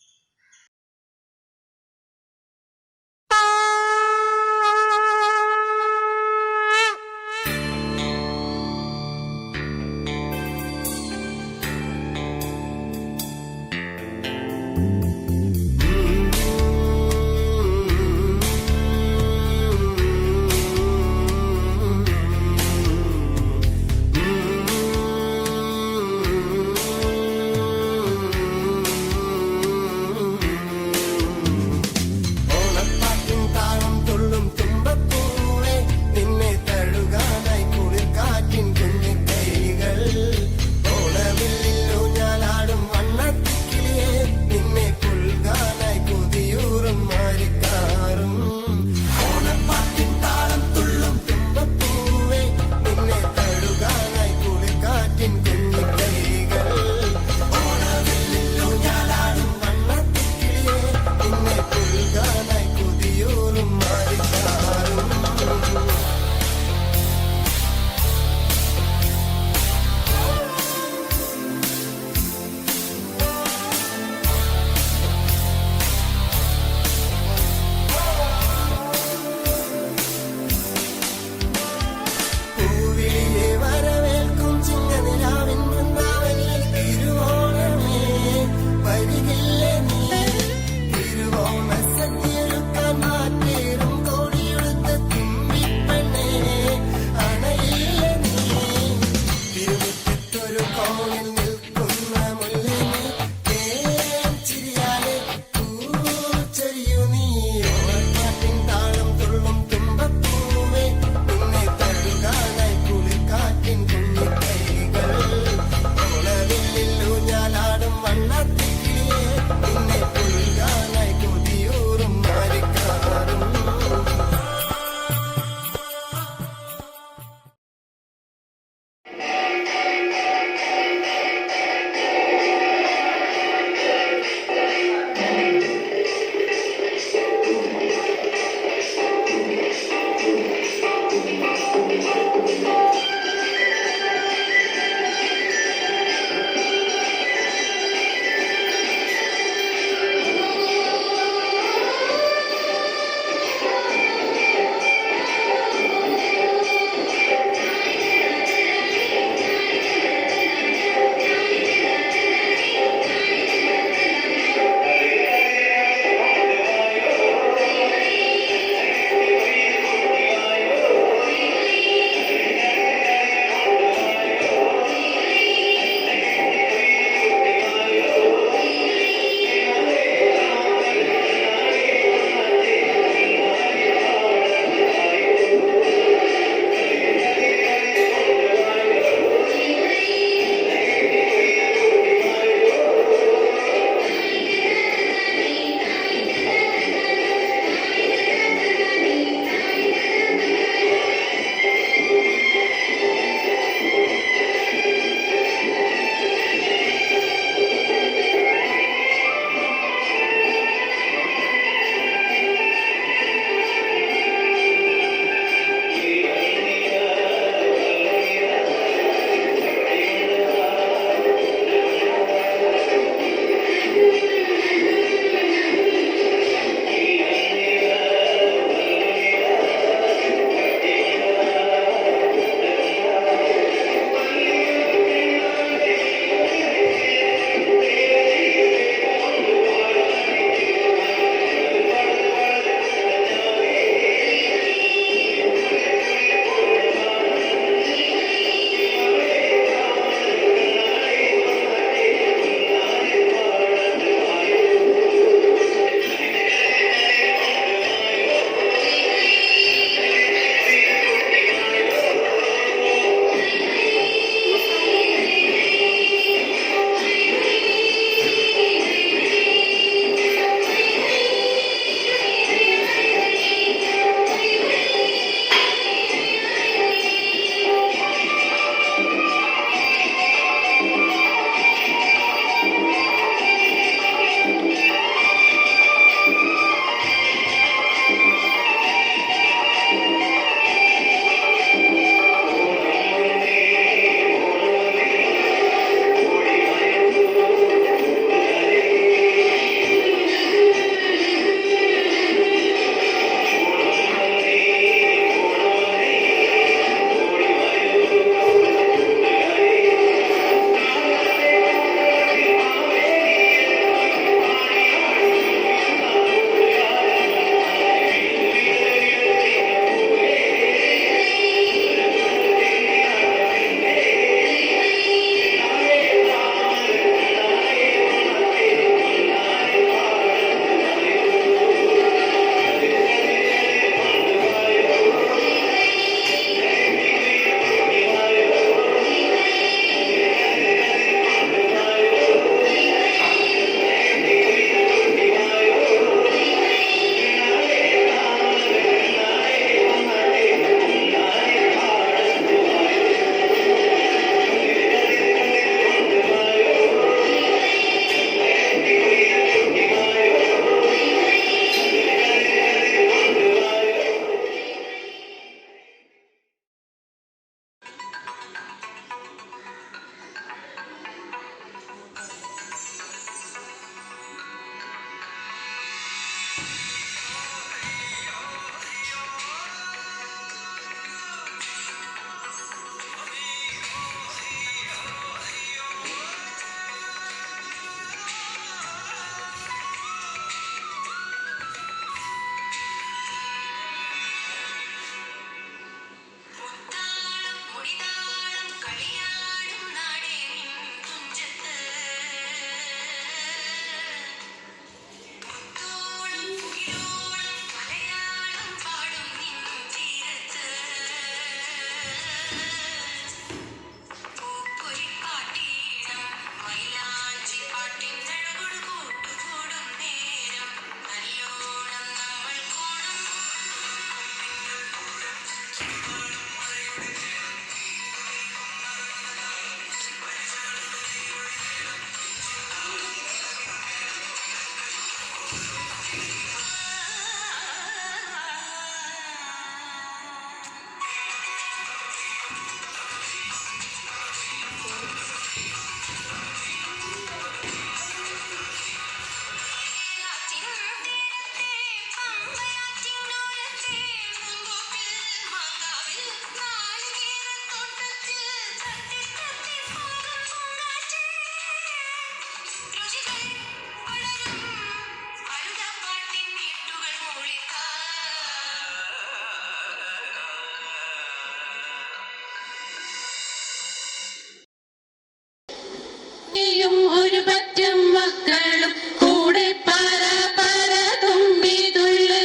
വണ്ണ ഒരു പറ്റം മക്കളും കൂടെ പറ പറ തുമ്പി തുള്ളു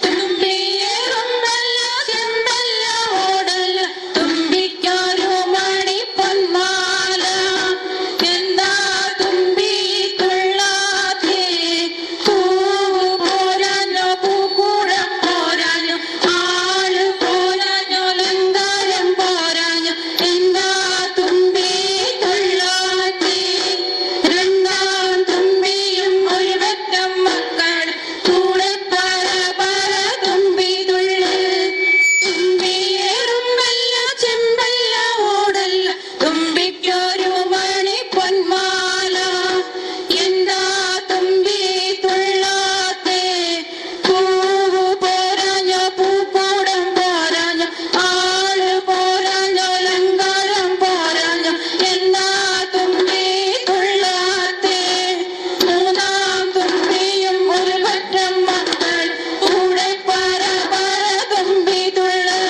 തുമ്പിയേറുന്നല്ല ചെമ്പല്ല ഓടല്ല തുമ്പിക്കൊരു മണി പൊന്മാല എന്താ തുമ്പി തുള്ളാതെ പൂവ് പോരാഞ്ഞോ പൂക്കൂടം പോരാഞ്ഞോ ആള് പോരാഞ്ഞോ ലങ്കാരം പോരാഞ്ഞോ എന്താ തുമ്പി തുള്ളാതെ രണ്ടാം തുമ്പിയും ഒരു പറ്റം മക്കൾ കൂടെ പറ പറ തുമ്പി തുള്ളു തുമ്പിയേറുമ്പല്ല ചെമ്പല്ല ഓടല്ല തുമ്പിക്കൊരു മണി പൊന്മാല എന്താ തുമ്പി തുള്ളാത്തെ പൂവ് പോരാഞ്ഞോ പൂക്കൂടം പോരാഞ്ഞോ ആള് പോരാഞ്ഞോ ലങ്കാരം പോരാഞ്ഞോ എന്താ തുമ്പി തുള്ളാത്തെ മൂന്നാം തുമ്പിയും ഒരു പറ്റം മക്കൾ കൂടെ പറ പറ തുമ്പി തുള്ളു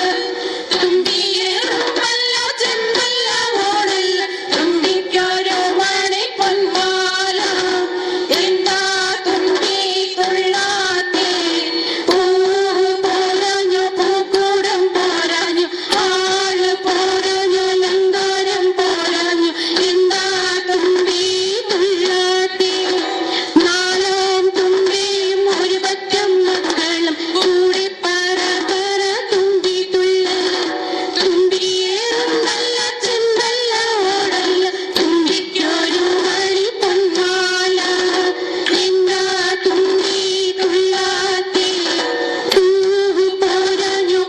തുമ്പിയേറുമ്പല്ല ചെമ്പല്ല ഓടല്ല തുമ്പിക്കൊരു മണി പൊന്മാല എന്താ തുമ്പി തുള്ളാത്തെ പൂവ് പോരാഞ്ഞോ പൂക്കൂടം പോരാഞ്ഞോ ആള് പോരാഞ്ഞോ ലങ്കാരം പോരാഞ്ഞോ എന്താ തുമ്പി തുള്ളാത്തെ നാലാം തുമ്പിയും ഒരു പറ്റം മക്കളും കൂടെ പറ പറ തുമ്പി തുള്ളു തുമ്പിയേറുന്നല്ല ചെമ്പല്ല ഓടല്ല തുമ്പിക്കൊരു മണി പൊന്മാല എന്താ തുമ്പി തുള്ളാത്തെ പൂവ് പോരാഞ്ഞോ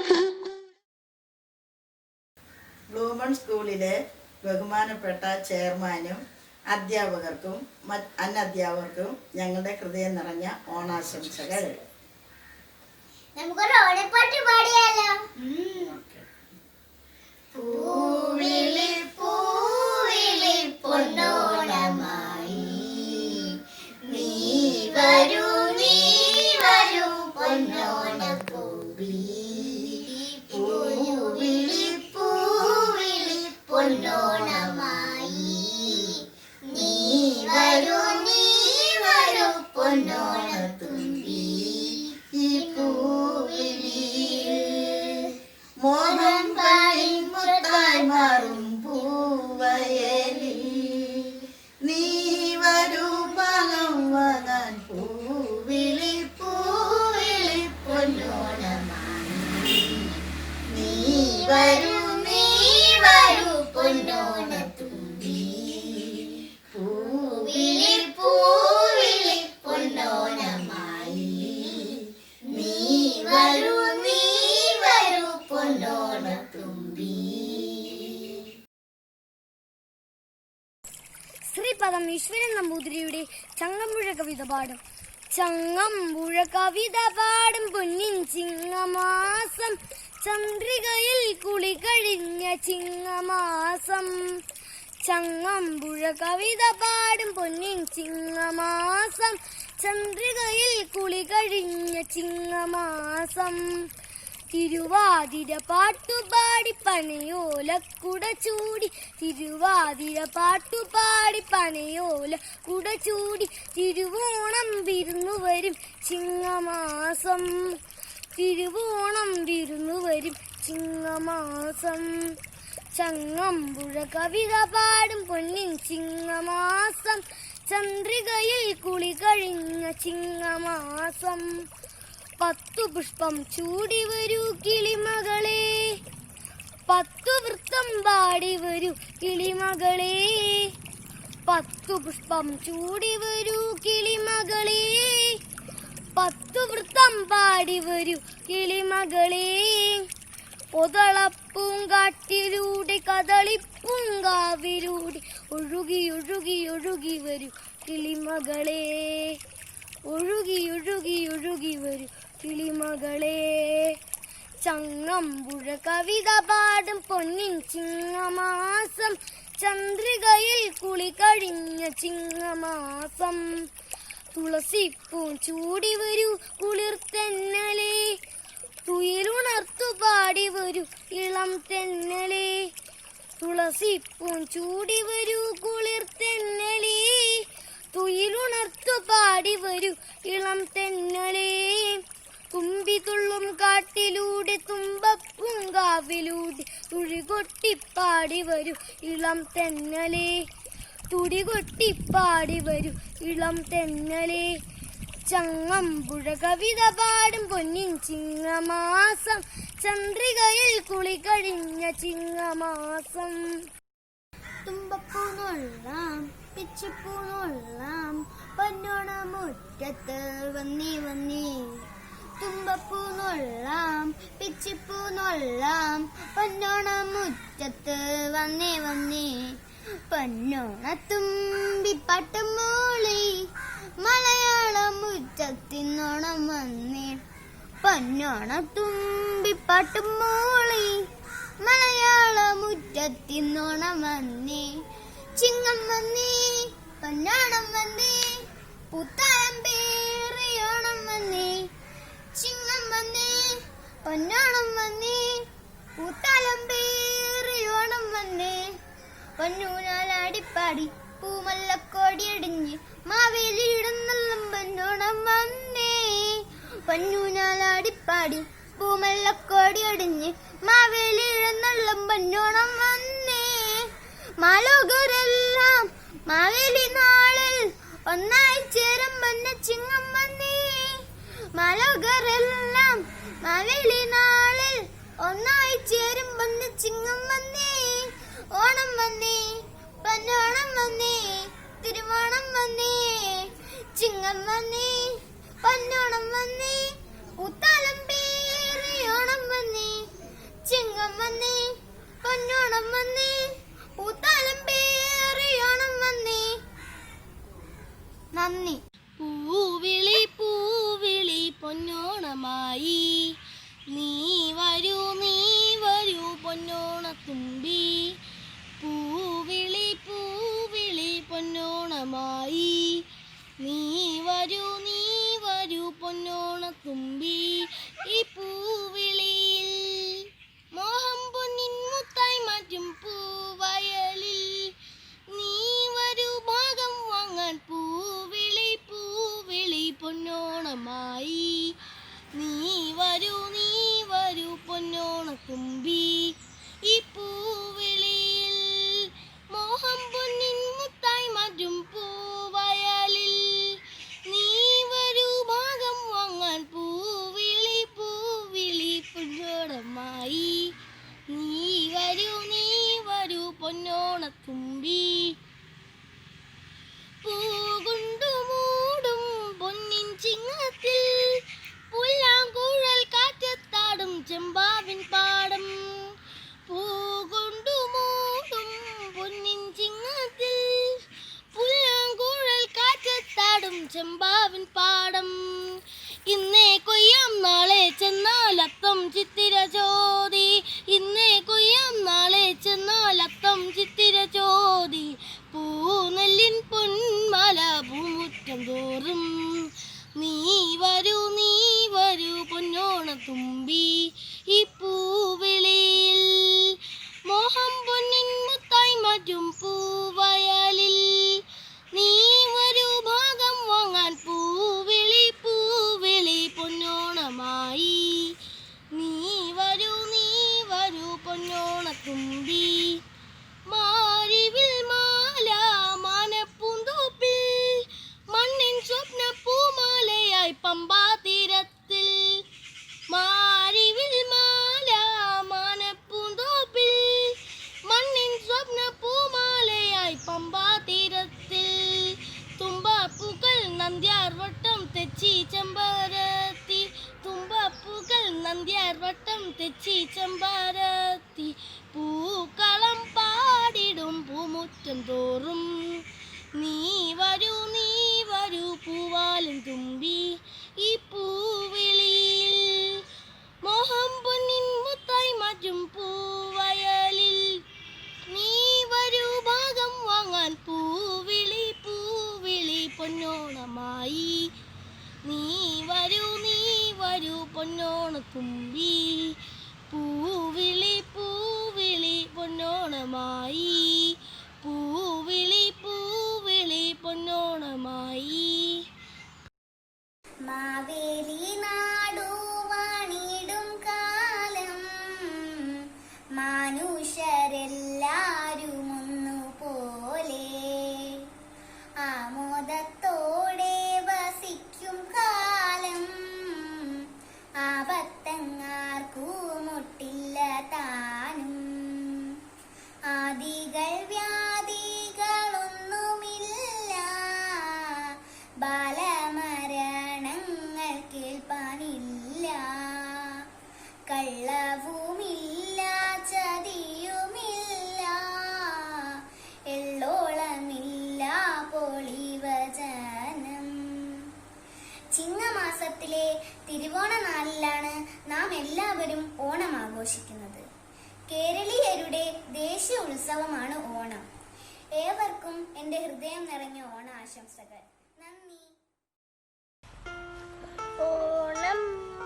ബ്ലൂമൺ സ്കൂളിലെ ബഹുമാനപ്പെട്ട ചെയർമാനും അധ്യാപകർക്കും അനധ്യാപകർക്കും ഞങ്ങളുടെ ഹൃദയം നിറഞ്ഞ ഓണാശംസകൾ. നമുക്കൊരു ഓണപ്പാട്ട് പാടിയാലോ? പൂവിളി പൂവിളി പൊന്നോണമായി നീ വരൂ പൊന്നോണപ്പൂവി പൂവിളി പൂവിളി പൊന്നോണമായി നീ വരൂ പൊന്നോണത്തുമ്പി ഈ പൂവിളിയിൽ മോഹം മുത്തായി മാറും പൂവയലിൽ നീ വരൂ പാകം വാങ്ങാൻ പൂവിളി പൂവിളി പൊന്നോണമായി നീ വരൂ പൊന്നോണത്തുമ്പി പൂവിളി പൂവിളി പൊന്നോണമായി നീ വരൂ പൊന്നോണത്തുമ്പി. ശ്രീപദം ഈശ്വരൻ നമ്പൂതിരിയുടെ ചങ്ങമ്പുഴ കവിത പാടും. ചങ്ങമ്പുഴ കവിത പാടും പൊന്നിൻ ചിങ്ങമാസം ചന്ദ്രികയിൽ കുളി കഴിഞ്ഞ ചിങ്ങമാസം. ചങ്ങമ്പുഴ കവിത പാടും പൊന്നിൻ ചിങ്ങമാസം ചന്ദ്രികയിൽ കുളി കഴിഞ്ഞ ചിങ്ങമാസം. തിരുവാതിര പാട്ടുപാടി പനയോല കുട ചൂടി തിരുവാതിര പാട്ടുപാടി പനയോല കുട ചൂടി തിരുവോണം വിരുന്നു വരും ചിങ്ങമാസം. തിരുവോണം വിരുന്നു വരും ചിങ്ങമാസം. ചങ്ങമ്പുഴ കവിത പാടും പൊന്നിൻ ചിങ്ങമാസം ചന്ദ്രികയിൽ കുളി കഴിഞ്ഞ ചിങ്ങമാസം. 10 പുഷ്പം ചൂടി വരൂ കിളിമകളെ 10 വൃത്തം പാടി വരൂ കിളിമകളെ 10 പുഷ്പം ചൂടി വരൂ കിളിമകളെ 10 വൃത്തം പാടി വരൂ കിളിമകളെ. ഒതളപ്പൂങ്കാട്ടിലൂടെ കദളിപ്പൂങ്കാവിലൂടെ ഒഴുകി ഒഴുകി ഒഴുകി വരൂ കിളിമകളെ ഒഴുകി ഒഴുകി ഒഴുകി വരൂ കിളിമകളെ. ചങ്ങമ്പുഴ കവിത പാടും പൊന്നിൻ ചിങ്ങമാസം ചന്ദ്രികയിൽ കുളി കഴിഞ്ഞ ചിങ്ങമാസം. തുളസിപ്പൂ ചൂടി വരൂ കുളിർത്തെന്നലേ തുയിലുണർത്തു പാടി വരൂ ഇളം തെന്നലേ. തുളസിപ്പൂ ചൂടി വരൂ കുളിർത്തെന്നലേ തുയിലുണർത്തു പാടി വരൂ ഇളം തെന്നലേ, തുമ്പി തുള്ളും കാട്ടിലൂടെ തുമ്പപ്പൂങ്കാവിലൂടെ തുഴികൊട്ടിപ്പാടി വരൂ ഇളം തെന്നലേ, തുടികൊട്ടിപ്പാടി വരൂ ഇളം തെന്നലേ. ചങ്ങമ്പുഴ കവിത പാടും പൊന്നിൻ ചിങ്ങമാസം, ചന്ദ്രികയിൽ കുളി കഴിഞ്ഞ ചിങ്ങമാസം. തുമ്പപ്പൂനൊള്ളാം പിച്ചിപ്പൂനൊള്ളാം പൊന്നോണമുറ്റത്ത് വന്നേ വന്നേ, തുമ്പപ്പൂനൊള്ളാം പിച്ചിപ്പൂനൊള്ളാം പൊന്നോണമുറ്റത്ത് വന്നേ വന്നേ. പൊന്നോണത്തുമ്പി പാട്ടും മൂളി മലയാളം മുറ്റത്തിന്നോണം വന്നേ, പൊന്നോണത്തുമ്പി പാട്ടും മൂളി മലയാളം മുറ്റത്തിന്നോണം വന്നേ. ചിങ്ങം വന്നേ പൊന്നോണം വന്നേ, പുത്താരം പേറിയോണം വന്നേ. ചിങ്ങം വന്നേ പൊന്നോണം വന്നേ, പുത്താലം പേറിയോണം വന്നേ. പൊന്നൂനാലാടിപ്പാടി പൂമല്ലക്കോടിയടിഞ്ഞ് മാവേലിയിടുന്നള്ളം പൊന്നോണം വന്നേ. പൊന്നൂനാലാടിപ്പാടി പൂമല്ലക്കോടിയടിഞ്ഞ് മാവേലിയിടുന്നള്ളം പൊന്നോണം വന്നേ. മാലോകരെല്ലാം മാവേലി നാളിൽ ഒന്നായി ചേരും പൊന്ന ചിങ്ങം വന്നേ. മാലോകരെല്ലാം മാവേലി നാളിൽ ഒന്നായി ചേരും പൊന്ന ചിങ്ങം വന്നേ. ഓണം വന്നേ പൊന്നോണം വന്നേ, തിരുവോണം വന്നേ. ചിങ്ങം വന്നേ പൊന്നോണം വന്നേ, പൂത്താലം പേറിയോണം വന്നേ. ചിങ്ങം വന്നേ പൊന്നോണം വന്നേ, പൂത്താലം പേറിയോണം വന്നേ. നന്ദി. പൂവിളി പൂവിളി പൊന്നോണമായി, നീ വരൂ പൊന്നോണത്തുമ്പി. പൂവിളി പൂവിളി പൊന്നോണമായി, നീ വരൂ പൊന്നോണത്തുമ്പി. ഈ പൂവിളിയിൽ മോഹം പൊന്നിൻ മുത്തായി മാറ്റും പൂവയലിൽ, നീ വരൂ ഭാഗം വാങ്ങാൻ പൂവിളി പൂവിളി പൊന്നോണമായി. നീ വരൂ പൊന്നോണത്തുമ്പി. ഈ പൂവിളിയിൽ മോഹം പൊന്നിൻ മുത്തായി മാറ്റും പൂവയലിൽ, നീ വരൂ ഭാഗം വാങ്ങാൻ പൂവിളി പൂവിളി പൊന്നോണമായി. നീ വരൂ പൊന്നോണത്തുമ്പി. പൂകൊണ്ടു മൂടും പൊന്നിൻ ചിങ്ങത്തിൽ പുല്ലാങ്കുഴൽ കാറ്റത്താടും ചെമ്പാവിൻ പാടം. പൂകൊണ്ടു മൂടും പൊന്നിൻ ചിങ്ങത്തിൽ പുല്ലാങ്കുഴൽ കാറ്റത്താടും ചെമ്പാവിൻ പാടം. ഇന്നേ കൊയ്യാം നാളെ ചെന്നാൽ അത്തം ചിത്തിര ചോതി, ഇന്നേ കൊയ്യാം നാളെ ചെന്നാൽ അത്തം ചിത്തിര ചോതി. പൂനെല്ലിൻ പൊന്മല പൂമുറ്റം തോറും, നീ വരൂ പൊന്നോണത്തുമ്പി. ഈ പൂവിളിയിൽ മോഹം പൊന്നിൻ മുത്തായി മാറ്റും പൂവയലിൽ, നീ വരൂ ഭാഗം വാങ്ങാൻ പൂവിളി പൂവിളി പൊന്നോണമായി. നീ വരൂ പൊന്നോണത്തുമ്പി. മാരിവിൽ മാല മാനപ്പൂന്തോപ്പിൽ, മണ്ണിൻ സ്വപ്ന പൂമാലയായി പമ്പാ തീരത്തിൽ. മാരിവിൽ മാല മാനപ്പൂന്തോപ്പിൽ, മണ്ണിൻ സ്വപ്ന പൂമാലയായി പമ്പാ തീരത്തിൽ. തുമ്പപ്പൂക്കൾ നന്ദ്യാർ വട്ടം തെച്ചി ചെമ്പരത്തി, തുമ്പപ്പൂക്കൾ നന്ദ്യാർ വട്ടം തെച്ചി ചെമ്പരത്തി. പൂക്കളം പാടിടും പൂമുറ്റം തോറും, നീ വരൂ പൂവാലും തുമ്പി. ഈ പൂവിളിയിൽ മോഹം പൊന്നിൻ മുത്തായി മാറ്റും പൂവയലിൽ, നീ വരൂ ഭാഗം വാങ്ങാൻ പൂവിളി പൂവിളി പൊന്നോണമായി. നീ വരൂ പൊന്നോണത്തുമ്പി. പൂവിളി പൂവിളി പൊന്നോണമായി, പൂവിളി പൂവിളി പൊന്നോണമായി. ചിങ്ങമാസത്തിലെ തിരുവോണ നാളിലാണ് നാം എല്ലാവരും ഓണം ആഘോഷിക്കുന്നത്. കേരളീയരുടെ ദേശീയ ഉത്സവമാണ് ഓണം. ഏവർക്കും എൻ്റെ ഹൃദയം നിറഞ്ഞ ഓണാശംസകൾ. നന്ദി. ഓണം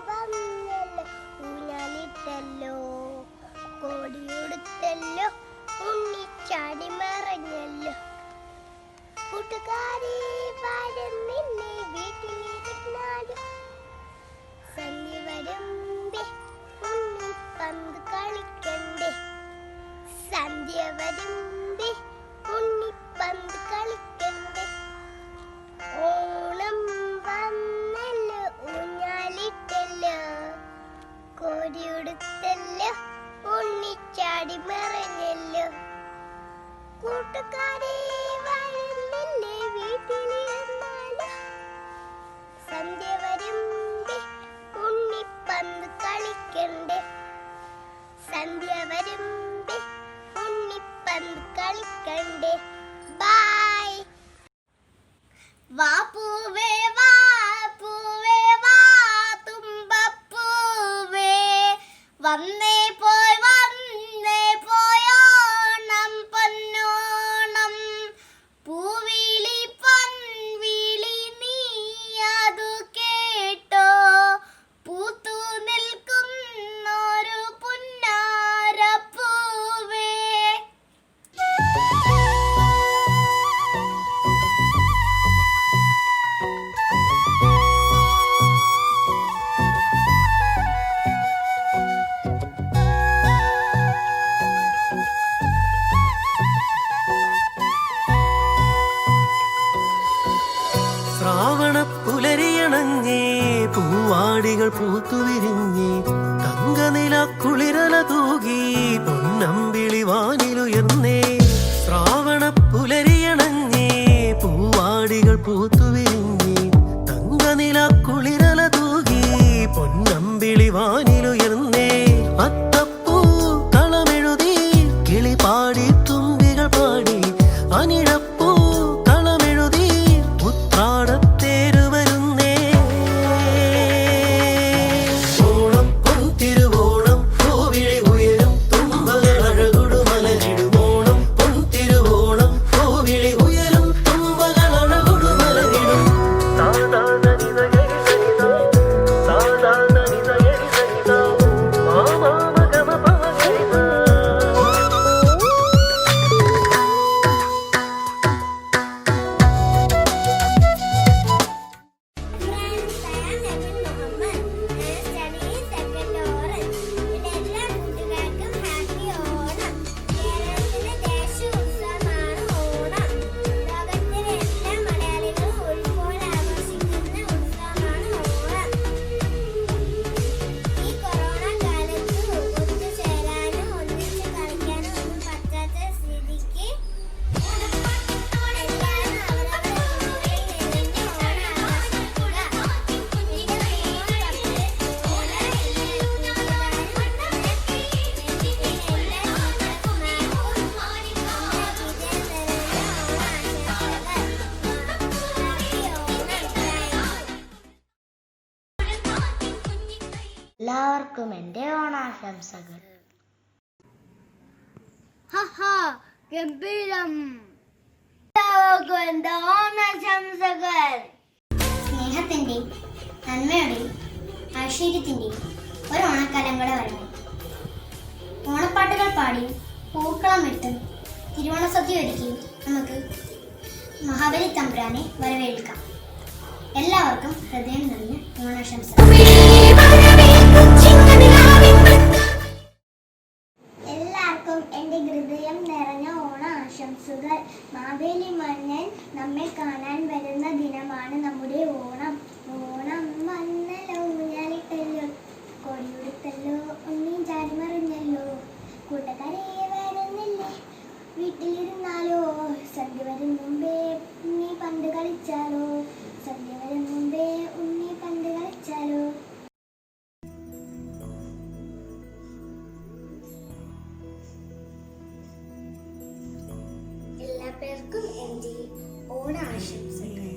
വന്നല്ലോ, ഊഞ്ഞാലിട്ടല്ലോ, കോടിയുടുത്തല്ലോ, ഉണ്ണിച്ചാടി മറഞ്ഞല്ലോ, കൂട്ടുകാരി വരുന്നില്ലേ വീട്ടിലിരുന്നാലും, സന്ധ്യ വരുമ്പേ ഉണ്ണിപ്പന്ത് കളിക്കണ്ടേ, സന്ധ്യ വരുമ്പേ ഉണ്ണിപ്പന്ത് കളിക്കണ്ടേ. ഓണം വന്നല്ലോ, ഊഞ്ഞാലിട്ടല്ലോ, കോടിയുടുത്തല്ലോ, ഉണ്ണിച്ചാടി മറഞ്ഞല്ലോ, കൂട്ടുകാരെ വരുന്നില്ലേ വീട്ടിലിരുന്നാലും, സന്ധ്യ വരുമ്പേ ഉണ്ണിപ്പന്ത് കളിക്കണ്ടേ, സന്ധ്യ വരുമ്പേ ഉണ്ണിപ്പന്ത് കളിക്കണ്ടേ. ബൈ. വാ പൂവേ വാ പൂവേ വാ തുമ്പപ്പൂവേ, വന്നേ പോയി ഓണം പൊന്നോണം, പൂവിളി പൊൻവിളി നീ അതു കേട്ടോ, പൂത്തു നിൽക്കുന്നൊരു പുന്നാരപ്പൂവേ. ശ്രാവണപ്പുലരിയണഞ്ഞേ, പൂവാടികൾ പൂത്തുവിരിഞ്ഞേ, തങ്കനില കുളിരല തൂകി, പൊന്നമ്പിളി വാനിലുയർന്നേ. ശ്രാവണപ്പുലരിയണഞ്ഞേ, പൂവാടികൾ പൂത്തുവിരിഞ്ഞേ, തങ്കനില കുളിരല തൂകി, പൊന്നമ്പിളി വാനിലുയർന്നേ. അത്തപ്പൂ കളമെഴുതി കിളി പാടി തുമ്പികൾ പാടി, അനിഴപ്പൂ കളമെഴുതി ഉത്രാടത്തേരു വരുന്നേ. ഓണം പൊൻതിരുവോണം, പൂവിളി ഉയരും തുമ്പകൾ അഴകുടു മലരിടും. ഓണം പൊൻതിരുവോണം, പൂവിളി ഉയരും തുമ്പകൾ അഴകുടു മലരിടും. എല്ലാവർക്കും എൻ്റെ ഓണാശംസകൾ. ഗംഭീരം. എല്ലാവർക്കും എൻ്റെ ഓണാശംസകൾ. സ്നേഹത്തിൻ്റെയും നന്മയുടെയും ഐശ്വര്യത്തിൻ്റെയും ഒരു ഓണക്കാലം കൂടെ വരണം. ഓണപ്പാട്ടുകൾ പാടി പൂക്കളമിട്ടും തിരുവോണസദ്യ ഒരുക്കിയും നമുക്ക് മഹാബലി തമ്പുരാനെ വരവേൽക്കാം. എല്ലാവർക്കും ഹൃദയം നിറഞ്ഞ ഓണാശംസകൾ. എല്ലാവർക്കും എൻ്റെ ഹൃദയം നിറഞ്ഞ ഓണാശംസകൾ. മാവേലി മന്നൻ നമ്മെ കാണാൻ വരുന്ന ദിനമാണ് നമ്മുടെ ഓണം. ഓണം വന്നല്ലോ, ഊഞ്ഞാലിട്ടല്ലോ, കോടിയുടുത്തല്ലോ, ഉണ്ണി ചാടി മറിഞ്ഞല്ലോ, കൂട്ടക്കാരെ വരുന്നില്ലേ വീട്ടിലിരുന്നാലോ, സന്ധ്യ വരും മുമ്പേ ഉണ്ണി പണ്ട് കളിച്ചാലോ, സന്ധ്യ വരും മുമ്പേ ഉണ്ണി പണ്ട് കളിച്ചാലോ. എല്ലാ പേർക്കും എൻ്റെ ഓണാശംസകൾ.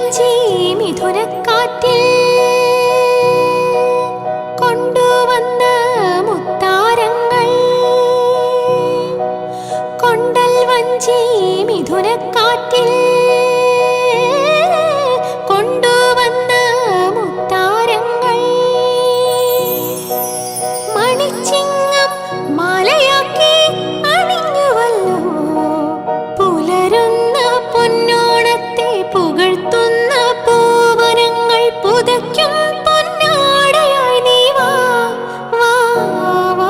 വഞ്ചി മിഥുനക്കാറ്റിൽ കൊണ്ടുവന്ന മുത്താരങ്ങൾ, കൊണ്ടൽ വഞ്ചി മിഥുനക്കാറ്റിൽ കൊണ്ടുവന്ന മുത്താരങ്ങൾ, മണിച്ചിങ്ങം മാലയാക്കി അണിഞ്ഞുവല്ലോ, പുലരുന്ന പൊന്നോണത്തെ പുകഴ്ത്തുന്ന പൂവനങ്ങൾ പുതയ്ക്കും പൊന്നാടയായി നീ വാ വാ വാ,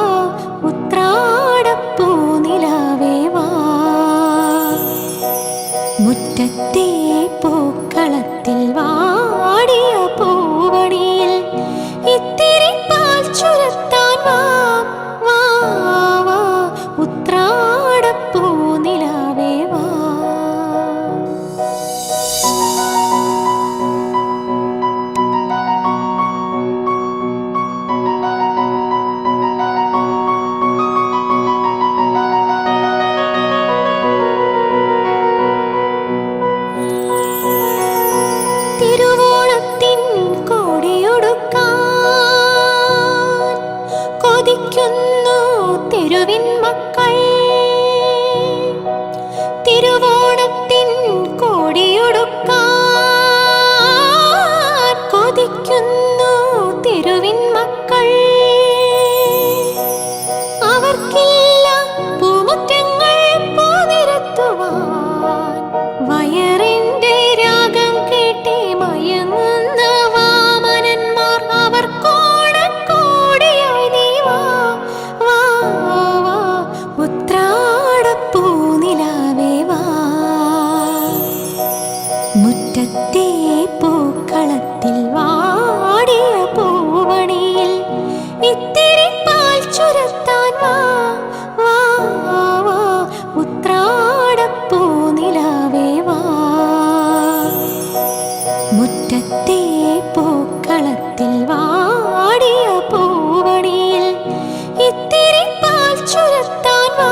ഉത്രാടപ്പൂ നിലാവേ വാ. മുറ്റത്തെ പൂക്കളത്തിൽ വാടിയ പൂവണിയിൽ ഇത്തിരി പാൽ ചുരത്താൻ വാ വാ വാ, ഉത്രാടപ്പൂ നിലാവേ വാ. തിരുവോണത്തിൻ കോടിയൊടുക്കാൻ കൊതിക്കുന്നു തെരുവിൻ മക്കൾ, തിരുവോണത്തിൻ കോടിയൊടുക്കാൻ കൊതിക്കുന്നു തെരുവിൻ മക്കൾ. അവർക്കില്ല പൂമുറ്റങ്ങൾ പൂനിരത്തുവാൻ, വയറിന്റെ രാഗം കേട്ടേ മയങ്ങുന്ന വാമനന്മാർ, അവർക്കോണക്കോടിയായി നീ വാ വാ വാ, ഉത്രാടപ്പൂ നിലാവേ വാ. മുറ്റത്തെ പൂക്കളത്തിൽ വാടിയ പൂവണിയിൽ ഇത്തിരി പാൽ ചുരത്താൻ വാ വാ വാ, ഉത്രാടപ്പൂ നിലാവേ വാ. മുറ്റത്തെ പൂക്കളത്തിൽ വാടിയ പൂവണിയിൽ ഇത്തിരി പാൽ ചുരത്താൻ വാ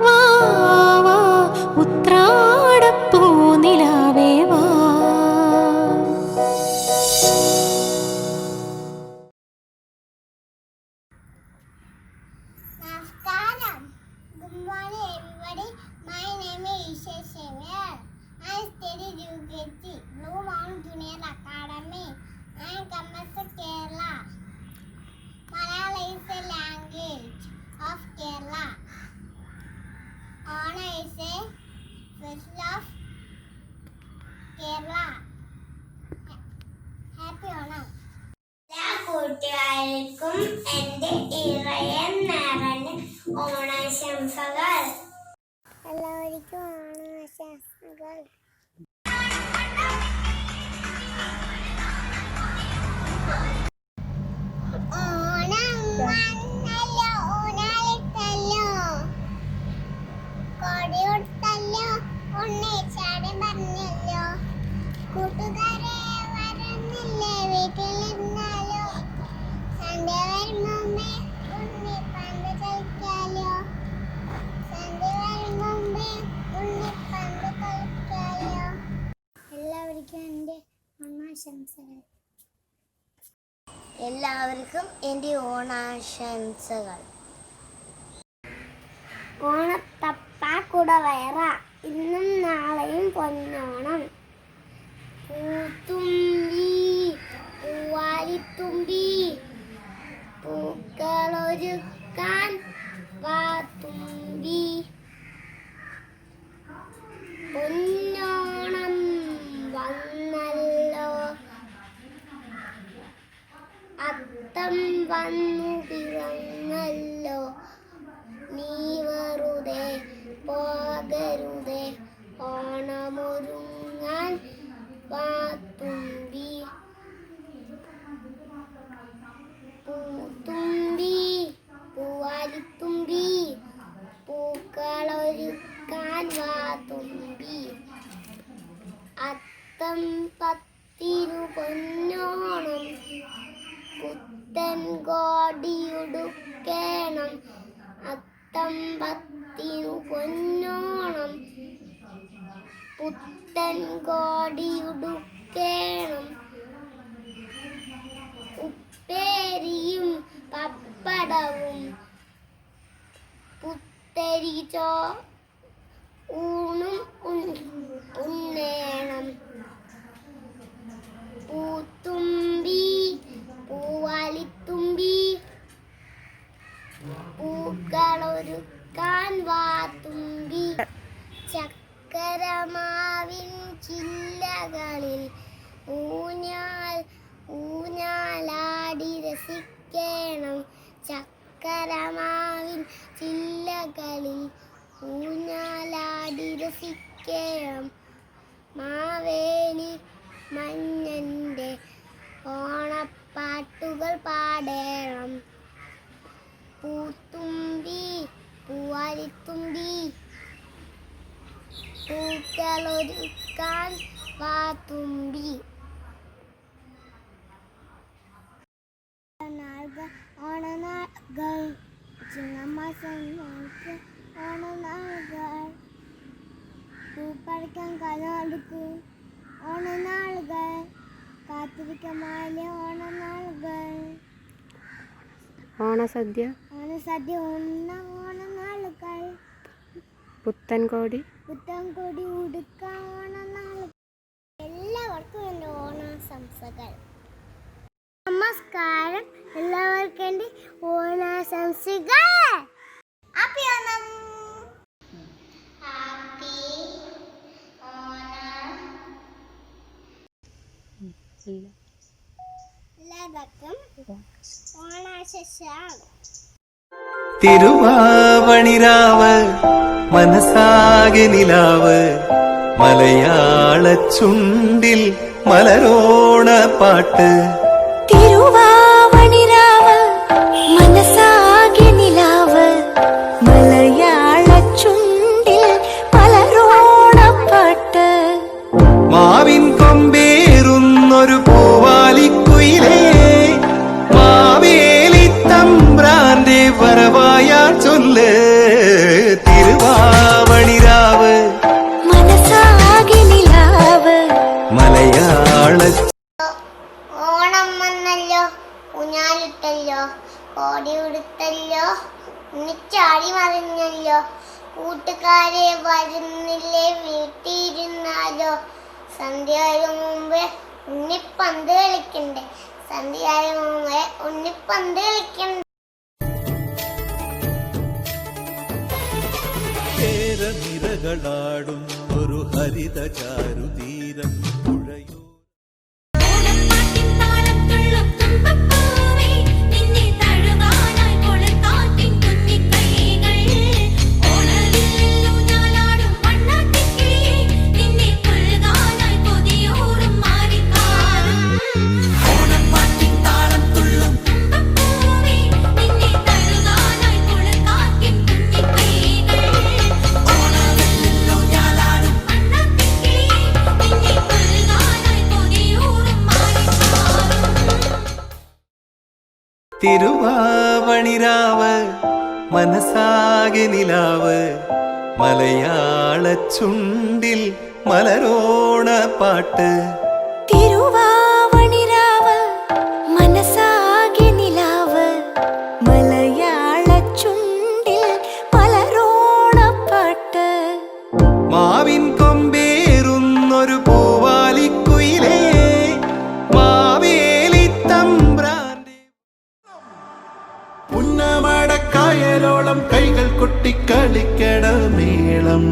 വാ വാ, ഉത്രാടപ്പൂ നിലാവേ വാ. Namaskaram. Good morning, everybody. My name is Isha Samuel. I study UKG, Blue Mountain Junior Academy. I come from Kerala. Malayalam is the language of Kerala. Onam is a festival of Kerala. Happy Onam. എല്ലാ കൂട്ടുകാർക്കും എൻ്റെ ഇറയൻ നിറഞ്ഞ ഓണാശംസകൾ. എല്ലാവർക്കും ഓണാശംസകൾ. ഓണം വന്നല്ലോ, ഊഞ്ഞാലിട്ടല്ലോ, കൊടിയുടുത്തല്ലോ, ഉണ്ണിച്ചാടി പറഞ്ഞല്ലോ, കൂട്ടുകാരെ വരുന്നില്ലേ വീട്ടിലിരുന്നാലോ, സന്ധ്യ വരുമ്പേ ഉണ്ണിപ്പന്ത് കളിക്കാലോ, സന്ധ്യ വരുമ്പേ ഉണ്ണിപ്പന്ത് കളിക്കാലോ. എല്ലാവർക്കും എൻ്റെ ഓണാശംസകൾ. എല്ലാവർക്കും എൻ്റെ ഓണാശംസകൾ. ഓണത്തപ്പാക്കുട വയറ, ഇന്നും നാളെയും പൊന്നോണം. പൂത്തുമ്പി പൂവാലിത്തുമ്പി പൂക്കളൊരുക്കാൻ വാത്തുമ്പി, പൊന്നോണം വന്നല്ലോ, അത്തം വന്നു പിറന്നല്ലോ, നീ വെറുതെ പോകരുതേ ഓണമൊരുങ്ങാൻ വാത്തുമ്പി. പൂത്തുമ്പി പൂവാലിത്തുമ്പി പൂക്കളൊരുക്കാൻ വാത്തുമ്പി, അത്തം പത്തിനു പൊന്നോണം, പുത്തൻ കോടിയുടുക്കേണം, അത്തം പത്തിനു പൊന്നോണം, പുത്തൻ പുത്തൻ കോടിയുടുക്കേണം ഉപ്പേരിയും പപ്പടവും പുത്തരിച്ചോ ഊണും ഉണ്ണേണം പൂത്തുമ്പി പൂവാലിത്തുമ്പി പൂക്കളൊരുക്കാൻ വാത്തുമ്പി ചക്കരമാവിൻ ചില്ലകളിൽ ഊഞ്ഞാലാടി രസിക്കണം ചക്കരമാവിൻ ചില്ലകളിൽ ഊഞ്ഞാലാടി രസിക്കണം മാവേലി മഞ്ഞൻ്റെ ഓണപ്പാട്ടുകൾ പാടേണം പൂത്തുമ്പി പൂവാലിത്തുമ്പി പൂക്കളൊരുക്കാൻ വാത്തുമ്പി ഓണനാളുകൾ ചിങ്ങമാസം ഓണനാളുകൾ പൂപ്പറിക്കാൻ കലടുക്കും ഓണനാളുകൾ കാത്തിരിക്കമാലെ ഓണനാളുകൾ ഓണസദ്യ ഉണ്ണ ഓണനാളുകൾ പുത്തൻകോടി ഉടുക്കാൻ ഓണനാളുകൾ. എല്ലാവർക്കും എൻ്റെ ഓണാശംസകൾ. നമസ്കാരം, എല്ലാവർക്കും എൻ്റെ ഓണാശംസകൾ. ഹാപ്പി ഓണം. ഹാപ്പി ഓണം. എല്ലാവർക്കും ഓണാശംസകൾ. തിരുവാവണിരാവ് മനസാകെ നിലാവ് മലയാള ചുണ്ടിൽ മലരോണ പാട്ട് തിരുവാവണിരാവ് മനസാകെ നിലാവ് മലയാള ചുണ്ടിൽ മലരോണപ്പാട്ട് മാവിൻ കൊമ്പേറുന്നൊരു പൂവാലിക്കുയിലേ മാവേലി തമ്പ്രാന്റെ വരവായാ ചൊല്ല് തിരുവാവണിരാവ് മനസാകെ നിലാവ് മലയാള ഓണം വന്നല്ലോ, ഊഞ്ഞാലിട്ടല്ലോ, കോടി ഉടുത്തല്ലോ, ഉണ്ണിച്ചാടി മറിഞ്ഞല്ലോ, കൂട്ടുകാരെ വരുന്നില്ലേ വീട്ടിയിരുന്നാലോ, സന്ധ്യയായ മുമ്പേ ഉണ്ണിപ്പന്ത് കളിക്കണ്ടേ, സന്ധ്യയായ മുമ്പേ ഉണ്ണിപ്പന്ത് കളിക്കണ്ടേ. നിരകളാടും ഒരു ഹരിത ചാരുതീരം പുഴയോ തിരുവാവണിരാവ് മനസാകെ നിലാവ് മലയാള ചുണ്ടിൽ മലരോണ പാട്ട് തിരുവാവണിരാവ് മനസാകെ നിലാവ് മലയാള ചുണ്ടിൽ മലരോണപ്പാട്ട് മാവിൻ കൊമ്പേറുന്നൊരു പൂവാലിക്കുയിലേ മാവേലി തമ്പ്രാന്റെ ഉന്നമടക്കായലോളം കൈകൾ കൊട്ടിക്കളിക്കണ മേളം